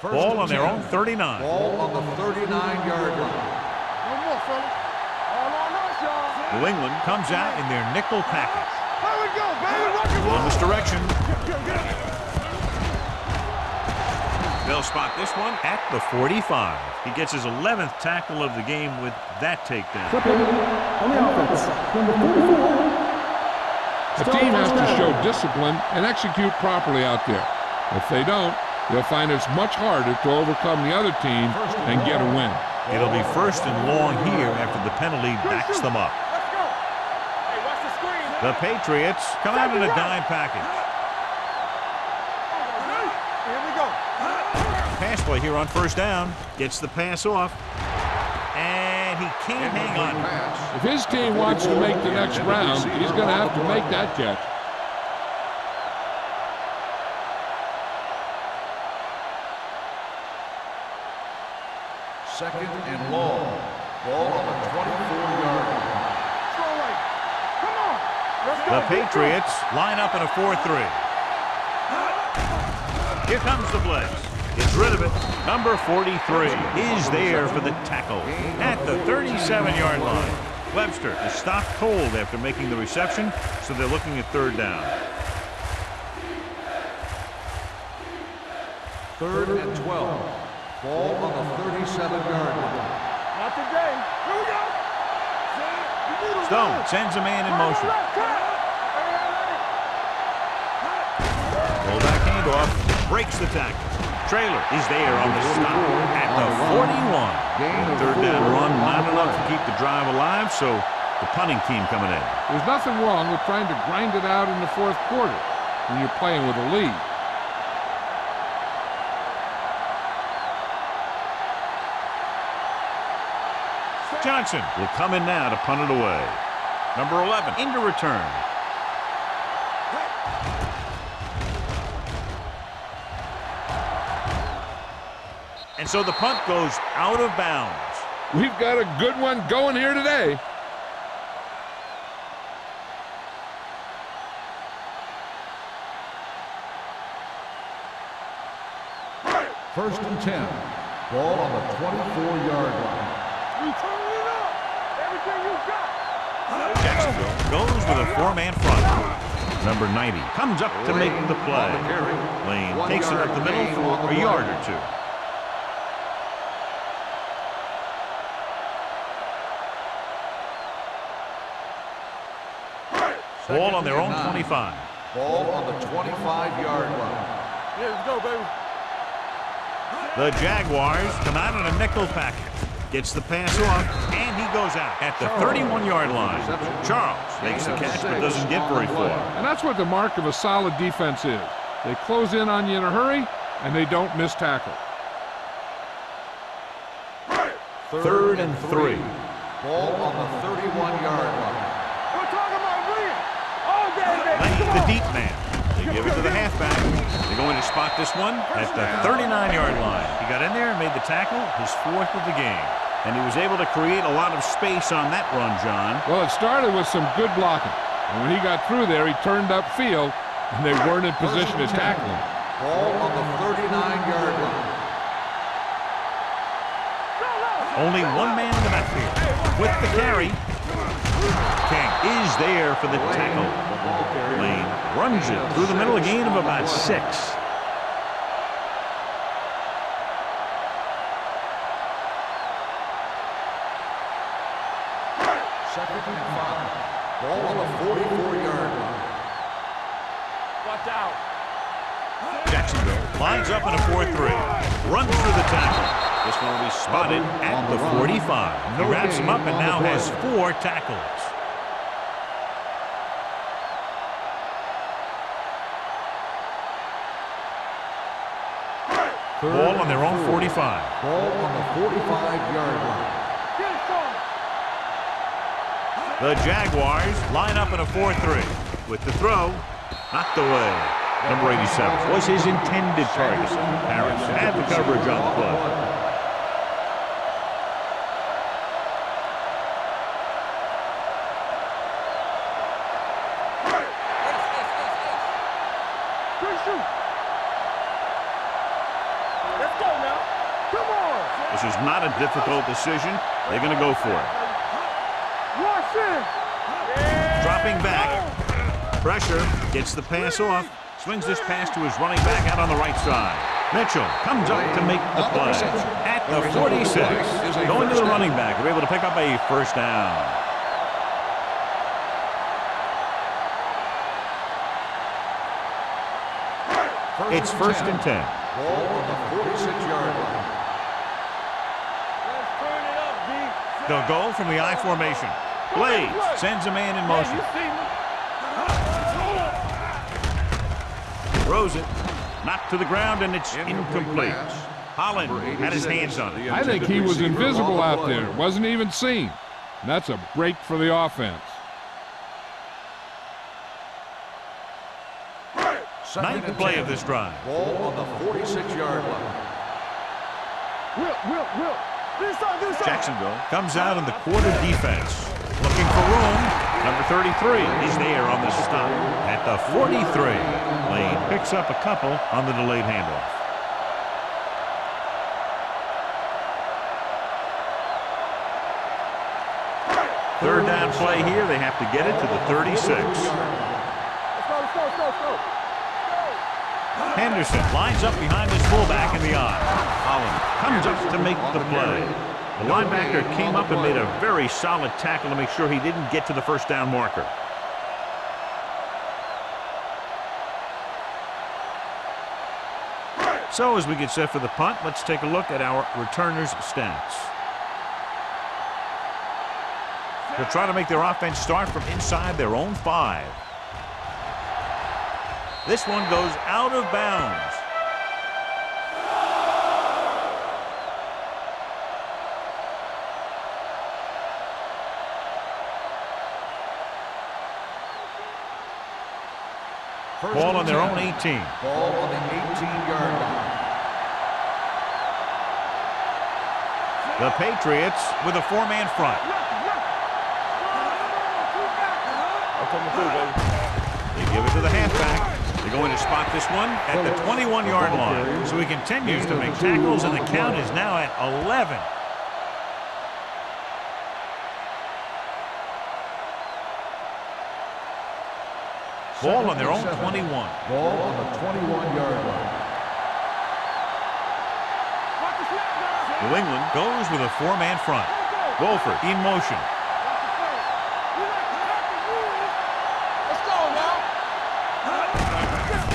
Ball on their own 39. Ball on the 39-yard line. No more, fellas. All on us, y'all. New England comes out in their nickel package. Here we go, baby. Rock and roll. In this direction. They'll spot this one at the 45. He gets his 11th tackle of the game with that takedown. The team has to show discipline and execute properly out there. If they don't, they'll find it's much harder to overcome the other team and get a win. It'll be first and long here after the penalty backs them up. Let's go. Hey, watch the screen. The Patriots come out in a dime package. Here we go. Pass play here on first down. Gets the pass off. And he can't hang on. If his team wants to make the next round, he's going to have to make that catch. Second and long. Ball on the 24-yard line. Throw right. Come on. Let's go. The Patriots line up in a 4-3. Here comes the blitz. Gets rid of it. Number 43 is there for the tackle at the 37-yard line. Webster is stopped cold after making the reception, so they're looking at third down. Third and 12. Ball on the 37-yard line. Not today. Here we go. Stone sends a man in motion. Roll back handoff. Breaks the tackle. Traylor is there on the stop at the 41. Third down run, not enough to keep the drive alive, so the punting team coming in. There's nothing wrong with trying to grind it out in the fourth quarter when you're playing with a lead. Johnson will come in now to punt it away. Number 11 into return. And so the punt goes out of bounds. We've got a good one going here today. First and 10. Ball on the 24-yard line. You turn it up. Everything you got. Jacksonville goes with a four-man front. Number 90 comes up to make the play. Lane takes it up the middle for a yard or two. Ball on their own 25. Ball on the 25-yard line. Yeah, let's go, baby. The Jaguars come out in a nickel package. Gets the pass off, and he goes out at the 31-yard line. Charles makes the catch but doesn't get very far. And that's what the mark of a solid defense is. They close in on you in a hurry, and they don't miss tackle. Third and 3. Ball on the 31-yard line. We're talking about Green. All day, baby. Lane, the deep man. They give it to the halfback. They're going to spot this one at the 39-yard line. He got in there and made the tackle, his fourth of the game. And he was able to create a lot of space on that run, John. Well, it started with some good blocking. And when he got through there, he turned upfield, and they weren't in position to tackle him. Ball on the 39-yard line. Only one man in the backfield. With the carry, King is there for the tackle. Lane runs it through the middle, a gain of about 6. Second and 5. Ball on the 44-yard line. Watch out. Jacksonville lines up in a 4-3. Runs through the tackle. This one will be spotted at the 45. He wraps him up and now has 4 tackles. Ball on their own 45. Ball on the 45-yard line. Get it, Sean. The Jaguars line up in a 4-3. With the throw, knocked away. Number 87 was his intended target. Harris had the coverage on the play. Let's go now. Come on. This is not a difficult decision. They're going to go for it. Rush in. Dropping back. Pressure. Gets the pass off. Swings this pass to his running back out on the right side. Mitchell comes up to make the play. At the 46. Going to the running back. They're able to pick up a first down. It's first and 10. Ball on the 46-yard line. Let's turn it up, D. They'll go from the I formation. Blades sends a man in motion. You see me? Throws it. Knocked to the ground, and it's incomplete. Holland had his hands on it. I think he was invisible out there. Wasn't even seen. And that's a break for the offense. Ninth play of this drive. Ball on the 46-yard line. Will. This side. Jacksonville comes out in the quarter defense. Looking for room. Number 33 is there on the stop at the 43. Lane picks up a couple on the delayed handoff. Third down play here. They have to get it to the 36. Let's go. Henderson lines up behind his fullback in the I. Holland comes up to make the play. The linebacker came up and made a very solid tackle to make sure he didn't get to the first down marker. So as we get set for the punt, let's take a look at our returners' stats. They'll try to make their offense start from inside their own 5. This one goes out of bounds. Ball on their own 18. Ball on the 18-yard line. The Patriots with a 4-man front. They give it to the halfback. They're going to spot this one at the 21-yard line. So he continues to make tackles, and the count is now at 11. Ball on their own 21. Ball on the 21-yard line. New England goes with a 4-man front. Wolford in motion.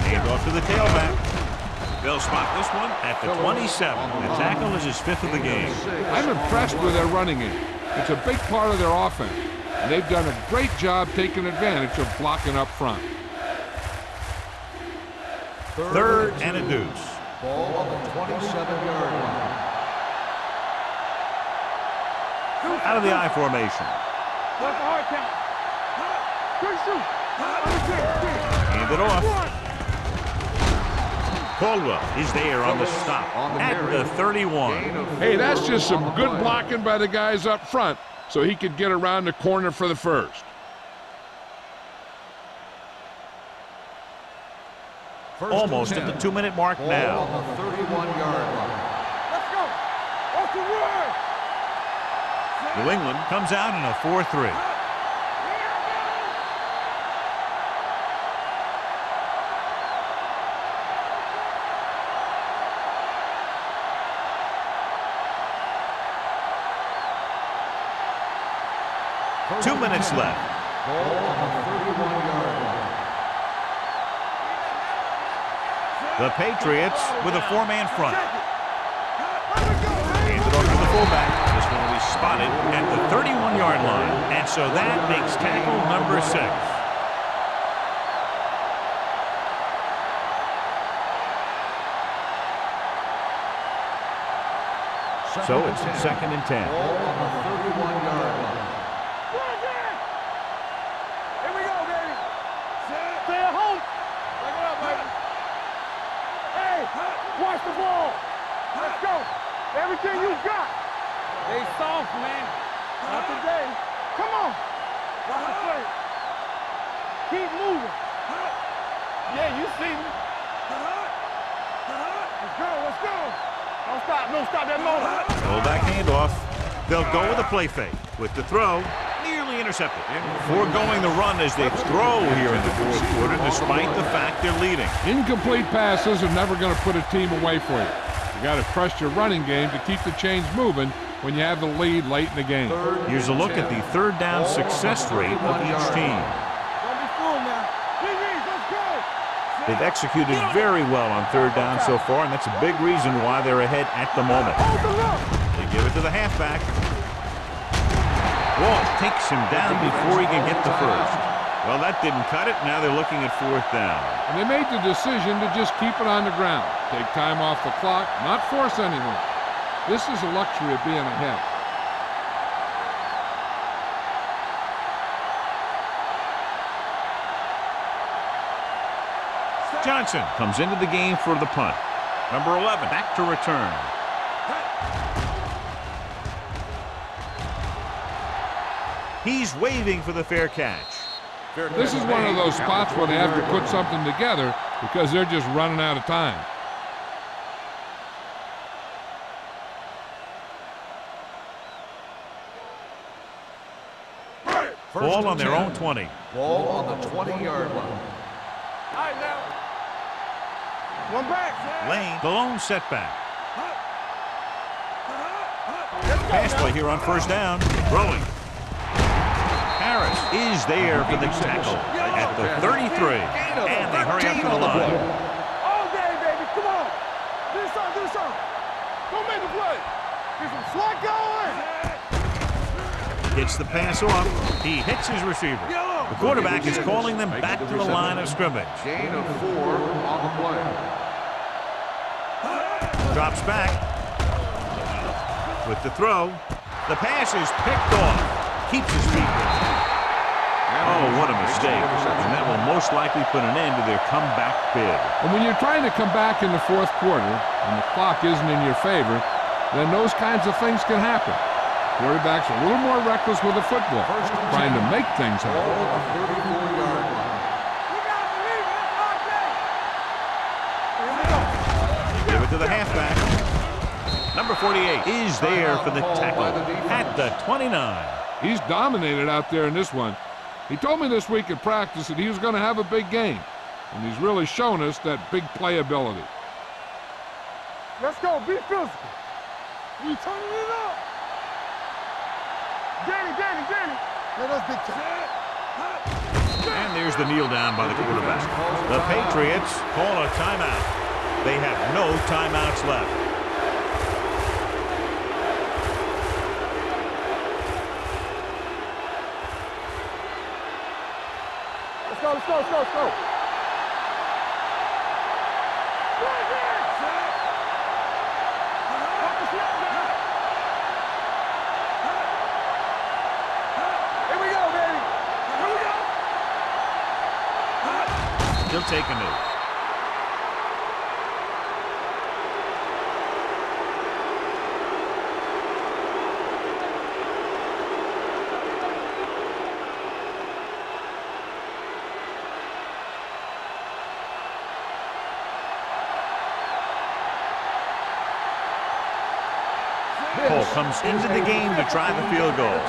Hand off to the tailback. They'll spot this one at the 27. The tackle is his 5th of the game. I'm impressed with their running game. It's a big part of their offense, and they've done a great job taking advantage of blocking up front. 3rd and a deuce. Ball on the 27-yard line. Out of the I formation. Hand it off. Caldwell is there on the stop at the 31. Hey, that's just some good blocking by the guys up front, so he could get around the corner for the first. Almost at the 2-minute mark now. Ball on the 31-yard line. Let's go. Off the word. New England comes out in a 4-3. Two minutes left. Ball on the 31-yard line. The Patriots with a 4-man front. Hands it off to the fullback. This one will be spotted at the 31-yard line. And so that makes tackle number 6. So it's 2nd and 10. Ball on the 31-yard line. Here we go, baby. Stay at home. Bring it up, baby. Hey, watch the ball. Let's go. Everything you got. They soft, man. Not today. Come on. Watch the play. Keep moving. Yeah, you see me. Let's go, let's go. Don't stop that motor. Fullback handoff. They'll go with a play fake. With the throw, nearly intercepted. Foregoing the run as they throw here in the 4th quarter, despite the fact they're leading. Incomplete passes are never going to put a team away for you. You got to trust your running game to keep the chains moving when you have the lead late in the game. Here's a look at the 3rd down success rate of each team. Don't be fooled now. Let's go. They've executed very well on 3rd down so far, and that's a big reason why they're ahead at the moment. They give it to the halfback. Walt takes him down before he can get the first. Well, that didn't cut it. Now they're looking at 4th down. And they made the decision to just keep it on the ground. Take time off the clock, not force anything. This is the luxury of being ahead. Johnson comes into the game for the punt. Number 11 back to return. He's waving for the fair catch. This is one of those spots where they have to put something together because they're just running out of time. Ball on their own 20. Ball on the 20-yard line. All right, now. One back. Lane, the lone setback. Pass play here on 1st down. Throwing. Harris is there for the tackle at the 33. And they hurry up to the line. All day, baby. Come on. Get some slot going. Gets the pass off. He hits his receiver. The quarterback is calling them back to the line of scrimmage. Gain of 4 on the play. Drops back. With the throw. The pass is picked off. Keeps his feet moving. Oh, what a mistake. And that will most likely put an end to their comeback bid. And when you're trying to come back in the fourth quarter and the clock isn't in your favor, then those kinds of things can happen. Quarterback's a little more reckless with the football, trying to make things happen. Ball at the 34-yard line. Give it to the halfback. Number 48 is there for the tackle at the 29. He's dominated out there in this one. He told me this week at practice that he was going to have a big game, and he's really shown us that big playability. Let's go. Be physical. We turning it up. Danny. Let us big time. And there's the kneel down by the quarterback. The Patriots call a timeout. They have no timeouts left. Let's go. Here we go, baby. Here we go. He'll take a knee. Cole comes into the game to try the field goal.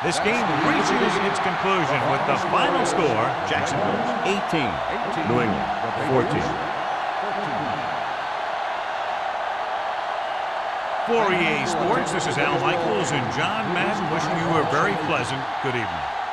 This game reaches its conclusion with the final score, Jacksonville 18, New England 14. For EA Sports, this is Al Michaels and John Madden wishing you a very pleasant good evening.